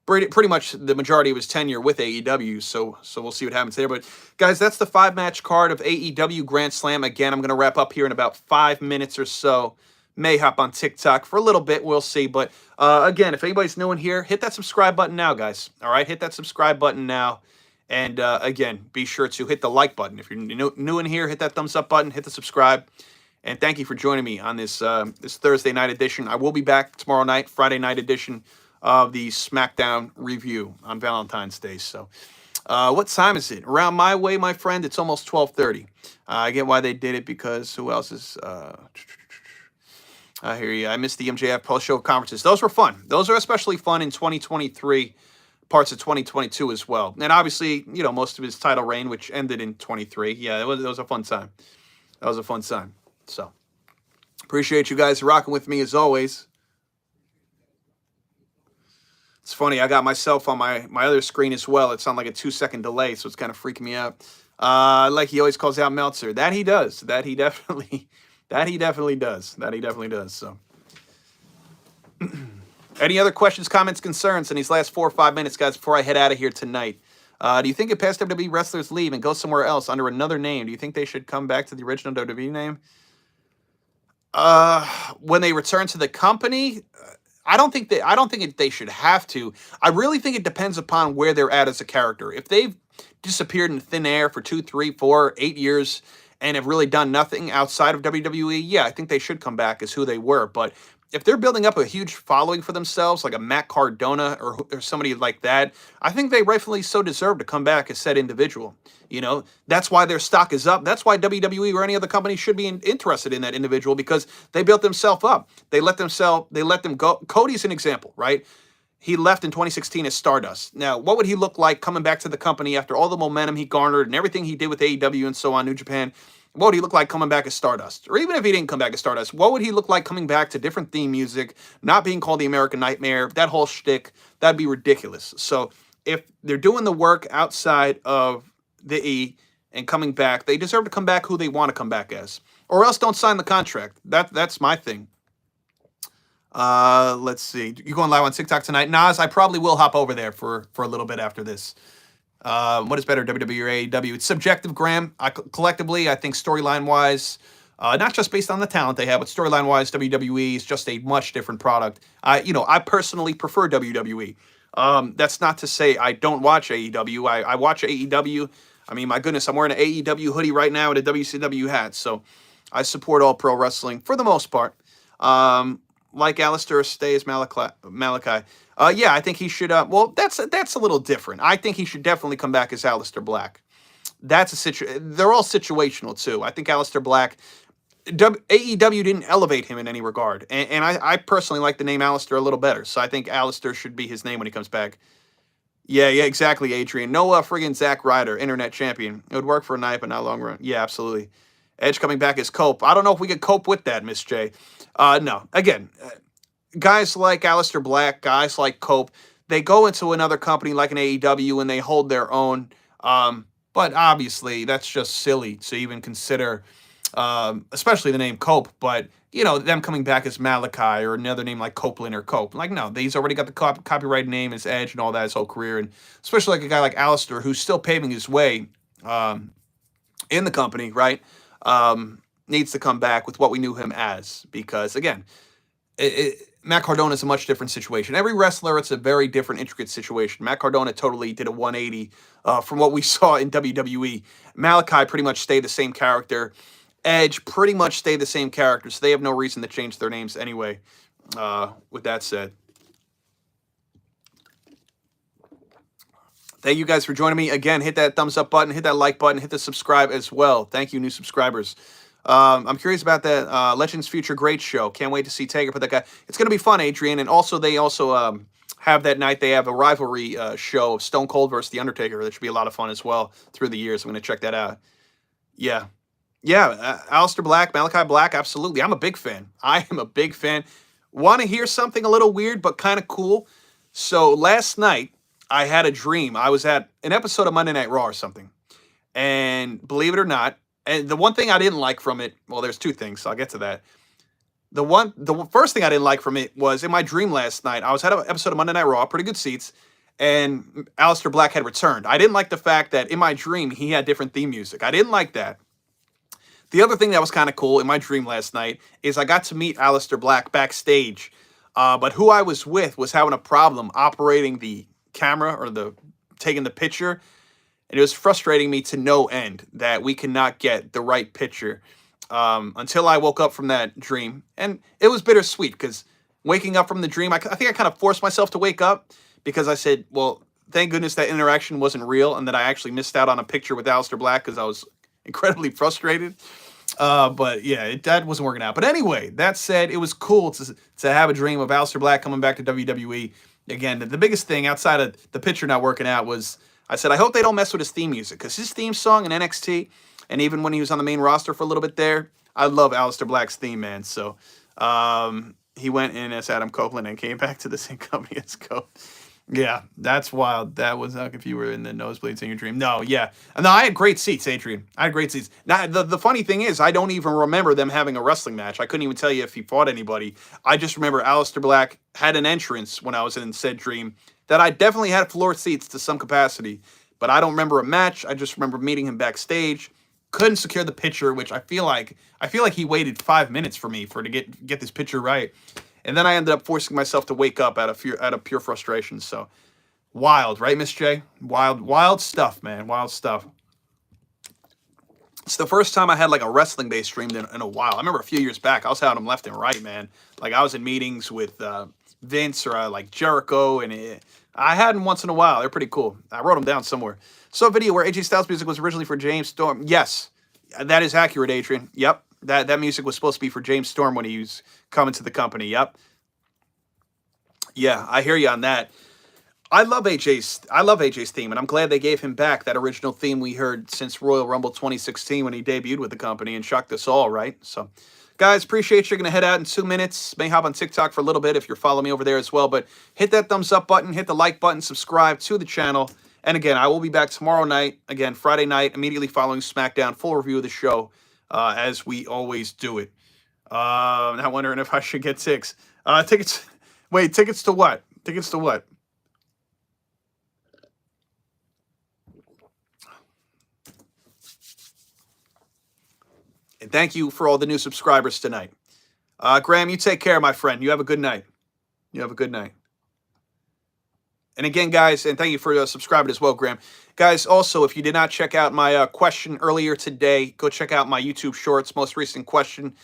pretty much the majority of his tenure with AEW, so we'll see what happens there. But guys, that's the 5-match card of AEW Grand Slam. Again, I'm going to wrap up here in about 5 minutes or so. May hop on TikTok for a little bit, we'll see. But again, if anybody's new in here, hit that subscribe button now, guys. All right, hit that subscribe button now. And again, be sure to hit the like button. If you're new in here, hit that thumbs up button, hit the subscribe. And thank you for joining me on this this Thursday night edition. I will be back tomorrow night, Friday night edition of the SmackDown review on Valentine's Day. So what time is it? Around my way, my friend, it's almost 12:30. I get why they did it, because who else is... I hear you. I missed the MJF post-show conferences. Those were fun. Those are especially fun in 2023, parts of 2022 as well. And obviously, most of his title reign, which ended in 23. Yeah, it was a fun time. That was a fun time. So appreciate you guys rocking with me as always. It's funny, I got myself on my other screen as well. It's on like a 2-second delay, so it's kind of freaking me out. Like he always calls out Meltzer. That he does. That he definitely does. So any other questions, comments, concerns in these last 4 or 5 minutes, guys, before I head out of here tonight? Do you think if past WWE wrestlers leave and go somewhere else under another name, do you think they should come back to the original WWE name? When they return to the company, I don't think they should have to. I really think it depends upon where they're at as a character. If they've disappeared in thin air for 2, 3, 4, 8 years and have really done nothing outside of WWE, yeah, I think they should come back as who they were. But if they're building up a huge following for themselves, like a Matt Cardona or somebody like that, I think they rightfully so deserve to come back as said individual. That's why their stock is up. That's why WWE or any other company should be interested in that individual, because they built themselves up. They let them go. Cody's an example, right? He left in 2016 as Stardust. Now, what would he look like coming back to the company after all the momentum he garnered and everything he did with AEW and so on, New Japan? What would he look like coming back as Stardust? Or even if he didn't come back as Stardust, what would he look like coming back to different theme music, not being called the American Nightmare, that whole shtick? That'd be ridiculous. So if they're doing the work outside of the E and coming back, they deserve to come back who they want to come back as. Or else don't sign the contract. That's my thing. Let's see. You going live on TikTok tonight? Nas, I probably will hop over there for a little bit after this. What is better, WWE or AEW? It's subjective, Graham. Collectively, I think storyline-wise, Not just based on the talent they have, but storyline wise, WWE is just a much different product. I personally prefer WWE. That's not to say I don't watch AEW. I watch AEW. I mean, my goodness, I'm wearing an AEW hoodie right now and a WCW hat. So I support all pro wrestling for the most part. Like Alistair stays Malachi. Yeah, I think he should. Well, that's a little different. I think he should definitely come back as Alistair Black. That's a They're all situational too. I think Alistair Black. AEW didn't elevate him in any regard, and I personally like the name Alistair a little better. So I think Alistair should be his name when he comes back. Yeah, exactly, Adrian. No friggin' Zack Ryder, internet champion. It would work for a night, but not long run. Yeah, absolutely. Edge coming back as Cope. I don't know if we could cope with that, Miss J. No. Again, guys like Alistair Black, guys like Cope, they go into another company like an AEW and they hold their own. But obviously, that's just silly to even consider, especially the name Cope. But them coming back as Malachi or another name like Copeland or Cope. Like, no, he's already got the copyright name as Edge and all that his whole career. And especially like a guy like Alistair, who's still paving his way in the company, right? Needs to come back with what we knew him as. Because, again, Matt Cardona is a much different situation. Every wrestler, it's a very different, intricate situation. Matt Cardona totally did a 180 from what we saw in WWE. Malachi pretty much stayed the same character. Edge pretty much stayed the same character, so they have no reason to change their names anyway. With that said, thank you guys for joining me. Again, hit that thumbs up button, hit that like button, hit the subscribe as well. Thank you, new subscribers. I'm curious about that Legends Future Great show. Can't wait to see Taker put that guy. It's going to be fun, Adrian. And also, they also have that night, they have a rivalry show of Stone Cold versus The Undertaker. That should be a lot of fun as well through the years. I'm going to check that out. Yeah. Yeah, Aleister Black, Malachi Black, absolutely. I'm a big fan. I am a big fan. Want to hear something a little weird but kind of cool? So last night, I had a dream. I was at an episode of Monday Night Raw or something. And believe it or not, and the one thing I didn't like from it, well, there's two things, so I'll get to that. The first thing I didn't like from it was in my dream last night, I was at an episode of Monday Night Raw, pretty good seats, and Aleister Black had returned. I didn't like the fact that in my dream, he had different theme music. I didn't like that. The other thing that was kind of cool in my dream last night is I got to meet Aleister Black backstage, but who I was with was having a problem operating the camera or taking the picture, and it was frustrating me to no end that we could not get the right picture until I woke up from that dream, and it was bittersweet because waking up from the dream, I think I kind of forced myself to wake up because I said, well, thank goodness that interaction wasn't real and that I actually missed out on a picture with Aleister Black because I was incredibly frustrated. But yeah, that wasn't working out. But anyway, that said, it was cool to have a dream of Aleister Black coming back to WWE. Again, the biggest thing outside of the picture not working out was I said, I hope they don't mess with his theme music because his theme song in NXT, and even when he was on the main roster for a little bit there, I love Aleister Black's theme, man. So he went in as Adam Copeland and came back to the same company as Cope. Yeah, that's wild. That was like if you were in the nosebleeds in your dream. No, yeah. No, I had great seats, Adrian. I had great seats. Now, the funny thing is, I don't even remember them having a wrestling match. I couldn't even tell you if he fought anybody. I just remember Aleister Black had an entrance when I was in said dream that I definitely had floor seats to some capacity, but I don't remember a match. I just remember meeting him backstage. Couldn't secure the picture, which I feel like he waited 5 minutes for me to get this picture right. And then I ended up forcing myself to wake up out of pure frustration. So wild, right, Miss J? Wild stuff, man. Wild stuff. It's the first time I had like a wrestling based stream in a while. I remember a few years back, I was having them left and right, man. Like I was in meetings with Vince or like Jericho, and I had them once in a while. They're pretty cool. I wrote them down somewhere. So a video where AJ Styles music was originally for James Storm. Yes, that is accurate, Adrian. Yep. That music was supposed to be for James Storm when he was coming to the company. Yep. Yeah, I hear you on that. I love AJ's theme, and I'm glad they gave him back that original theme we heard since Royal Rumble 2016 when he debuted with the company and shocked us all, right? So, guys, appreciate you. Going to head out in 2 minutes. May hop on TikTok for a little bit if you're following me over there as well. But hit that thumbs up button, hit the like button, subscribe to the channel. And again, I will be back tomorrow night, again, Friday night, immediately following SmackDown, full review of the show, as we always do it. Now wondering if I should get tickets. Tickets to what? Tickets to what? And thank you for all the new subscribers tonight. Graham, you take care, my friend. You have a good night. You have a good night. And again, guys, and thank you for subscribing as well, Graham. Guys, also, if you did not check out my question earlier today, go check out my YouTube Shorts, most recent question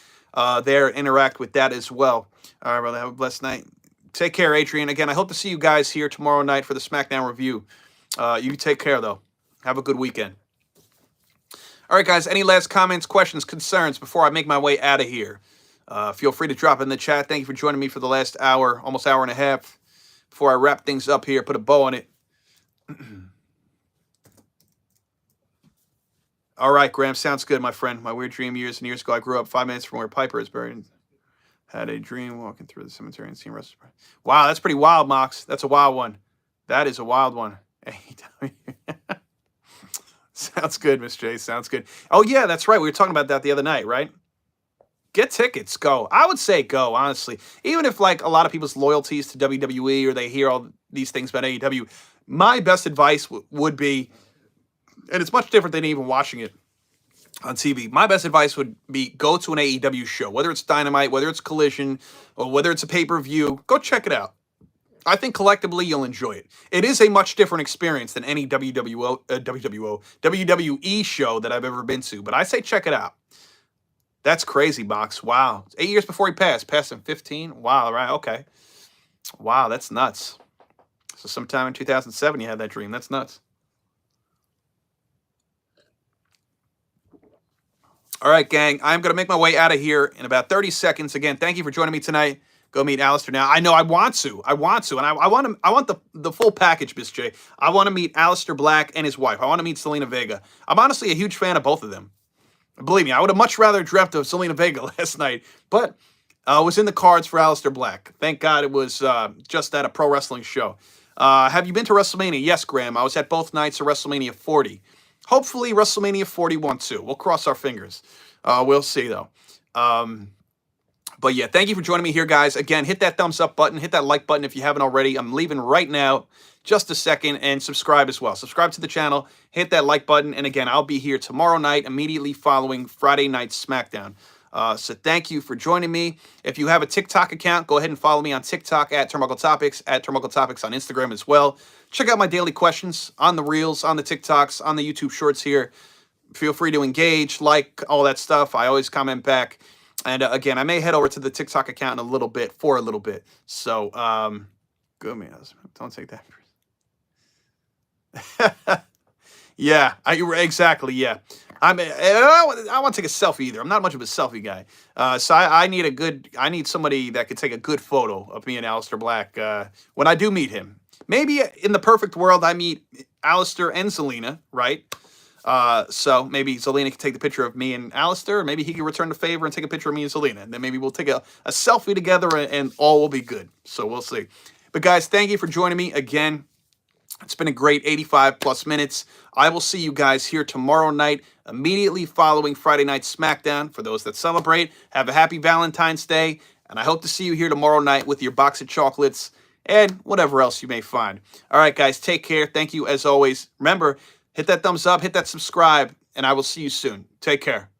there. Interact with that as well. All right, brother, have a blessed night. Take care, Adrian. Again, I hope to see you guys here tomorrow night for the SmackDown review. You take care, though. Have a good weekend. All right, guys, any last comments, questions, concerns before I make my way out of here? Feel free to drop it in the chat. Thank you for joining me for the last hour, almost hour and a half. Before I wrap things up here, put a bow on it. All right, Graham, sounds good, my friend. My weird dream years and years ago, I grew up 5 minutes from where Piper is buried. Had a dream walking through the cemetery and seeing Russell. Wow, that's pretty wild, Mox. That's a wild one. That is a wild one. Sounds good, Miss J. Sounds good. Oh, yeah, that's right. We were talking about that the other night, right? Get tickets. Go. I would say go, honestly. Even if, like, a lot of people's loyalties to WWE or they hear all these things about AEW, my best advice would be, and it's much different than even watching it on TV, my best advice would be go to an AEW show, whether it's Dynamite, whether it's Collision, or whether it's a pay-per-view. Go check it out. I think collectively you'll enjoy it. It is a much different experience than any WWE show that I've ever been to, but I say check it out. That's crazy, Box. Wow. 8 years before he passed. Passed in 15? Wow, right, okay. Wow, that's nuts. So sometime in 2007 you had that dream. That's nuts. All right, gang. I'm going to make my way out of here in about 30 seconds. Again, thank you for joining me tonight. Go meet Aleister now. I know I want to. And I want the full package, Miss J. I want to meet Aleister Black and his wife. I want to meet Zelina Vega. I'm honestly a huge fan of both of them. Believe me, I would have much rather dreamt of Zelina Vega last night, but it was in the cards for Aleister Black. Thank God it was just at a pro wrestling show. Have you been to WrestleMania? Yes, Graham. I was at both nights of WrestleMania 40. Hopefully WrestleMania 41 too. We'll cross our fingers. We'll see, though. But yeah, thank you for joining me here, guys. Again, hit that thumbs up button. Hit that like button if you haven't already. I'm leaving right now. Just a second, and subscribe as well. Subscribe to the channel, hit that like button, and again, I'll be here tomorrow night, immediately following Friday night's SmackDown. So thank you for joining me. If you have a TikTok account, go ahead and follow me on TikTok at Turnbuckle Topics, at Turnbuckle Topics on Instagram as well. Check out my daily questions on the Reels, on the TikToks, on the YouTube Shorts here. Feel free to engage, like, all that stuff. I always comment back. And again, I may head over to the TikTok account in a little bit, So, good man. Don't take that. Yeah, exactly. Yeah, I want to take a selfie either. I'm not much of a selfie guy. So I need somebody that could take a good photo of me and Aleister Black when I do meet him. Maybe in the perfect world, I meet Aleister and Zelina, right? So maybe Zelina can take the picture of me and Aleister, or maybe he can return the favor and take a picture of me and Zelina. And then maybe we'll take a selfie together and all will be good. So we'll see. But guys, thank you for joining me again. It's been a great 85 plus minutes. I will see you guys here tomorrow night, immediately following Friday night SmackDown. For those that celebrate, have a happy Valentine's Day. And I hope to see you here tomorrow night with your box of chocolates and whatever else you may find. All right, guys, take care. Thank you as always. Remember, hit that thumbs up, hit that subscribe, and I will see you soon. Take care.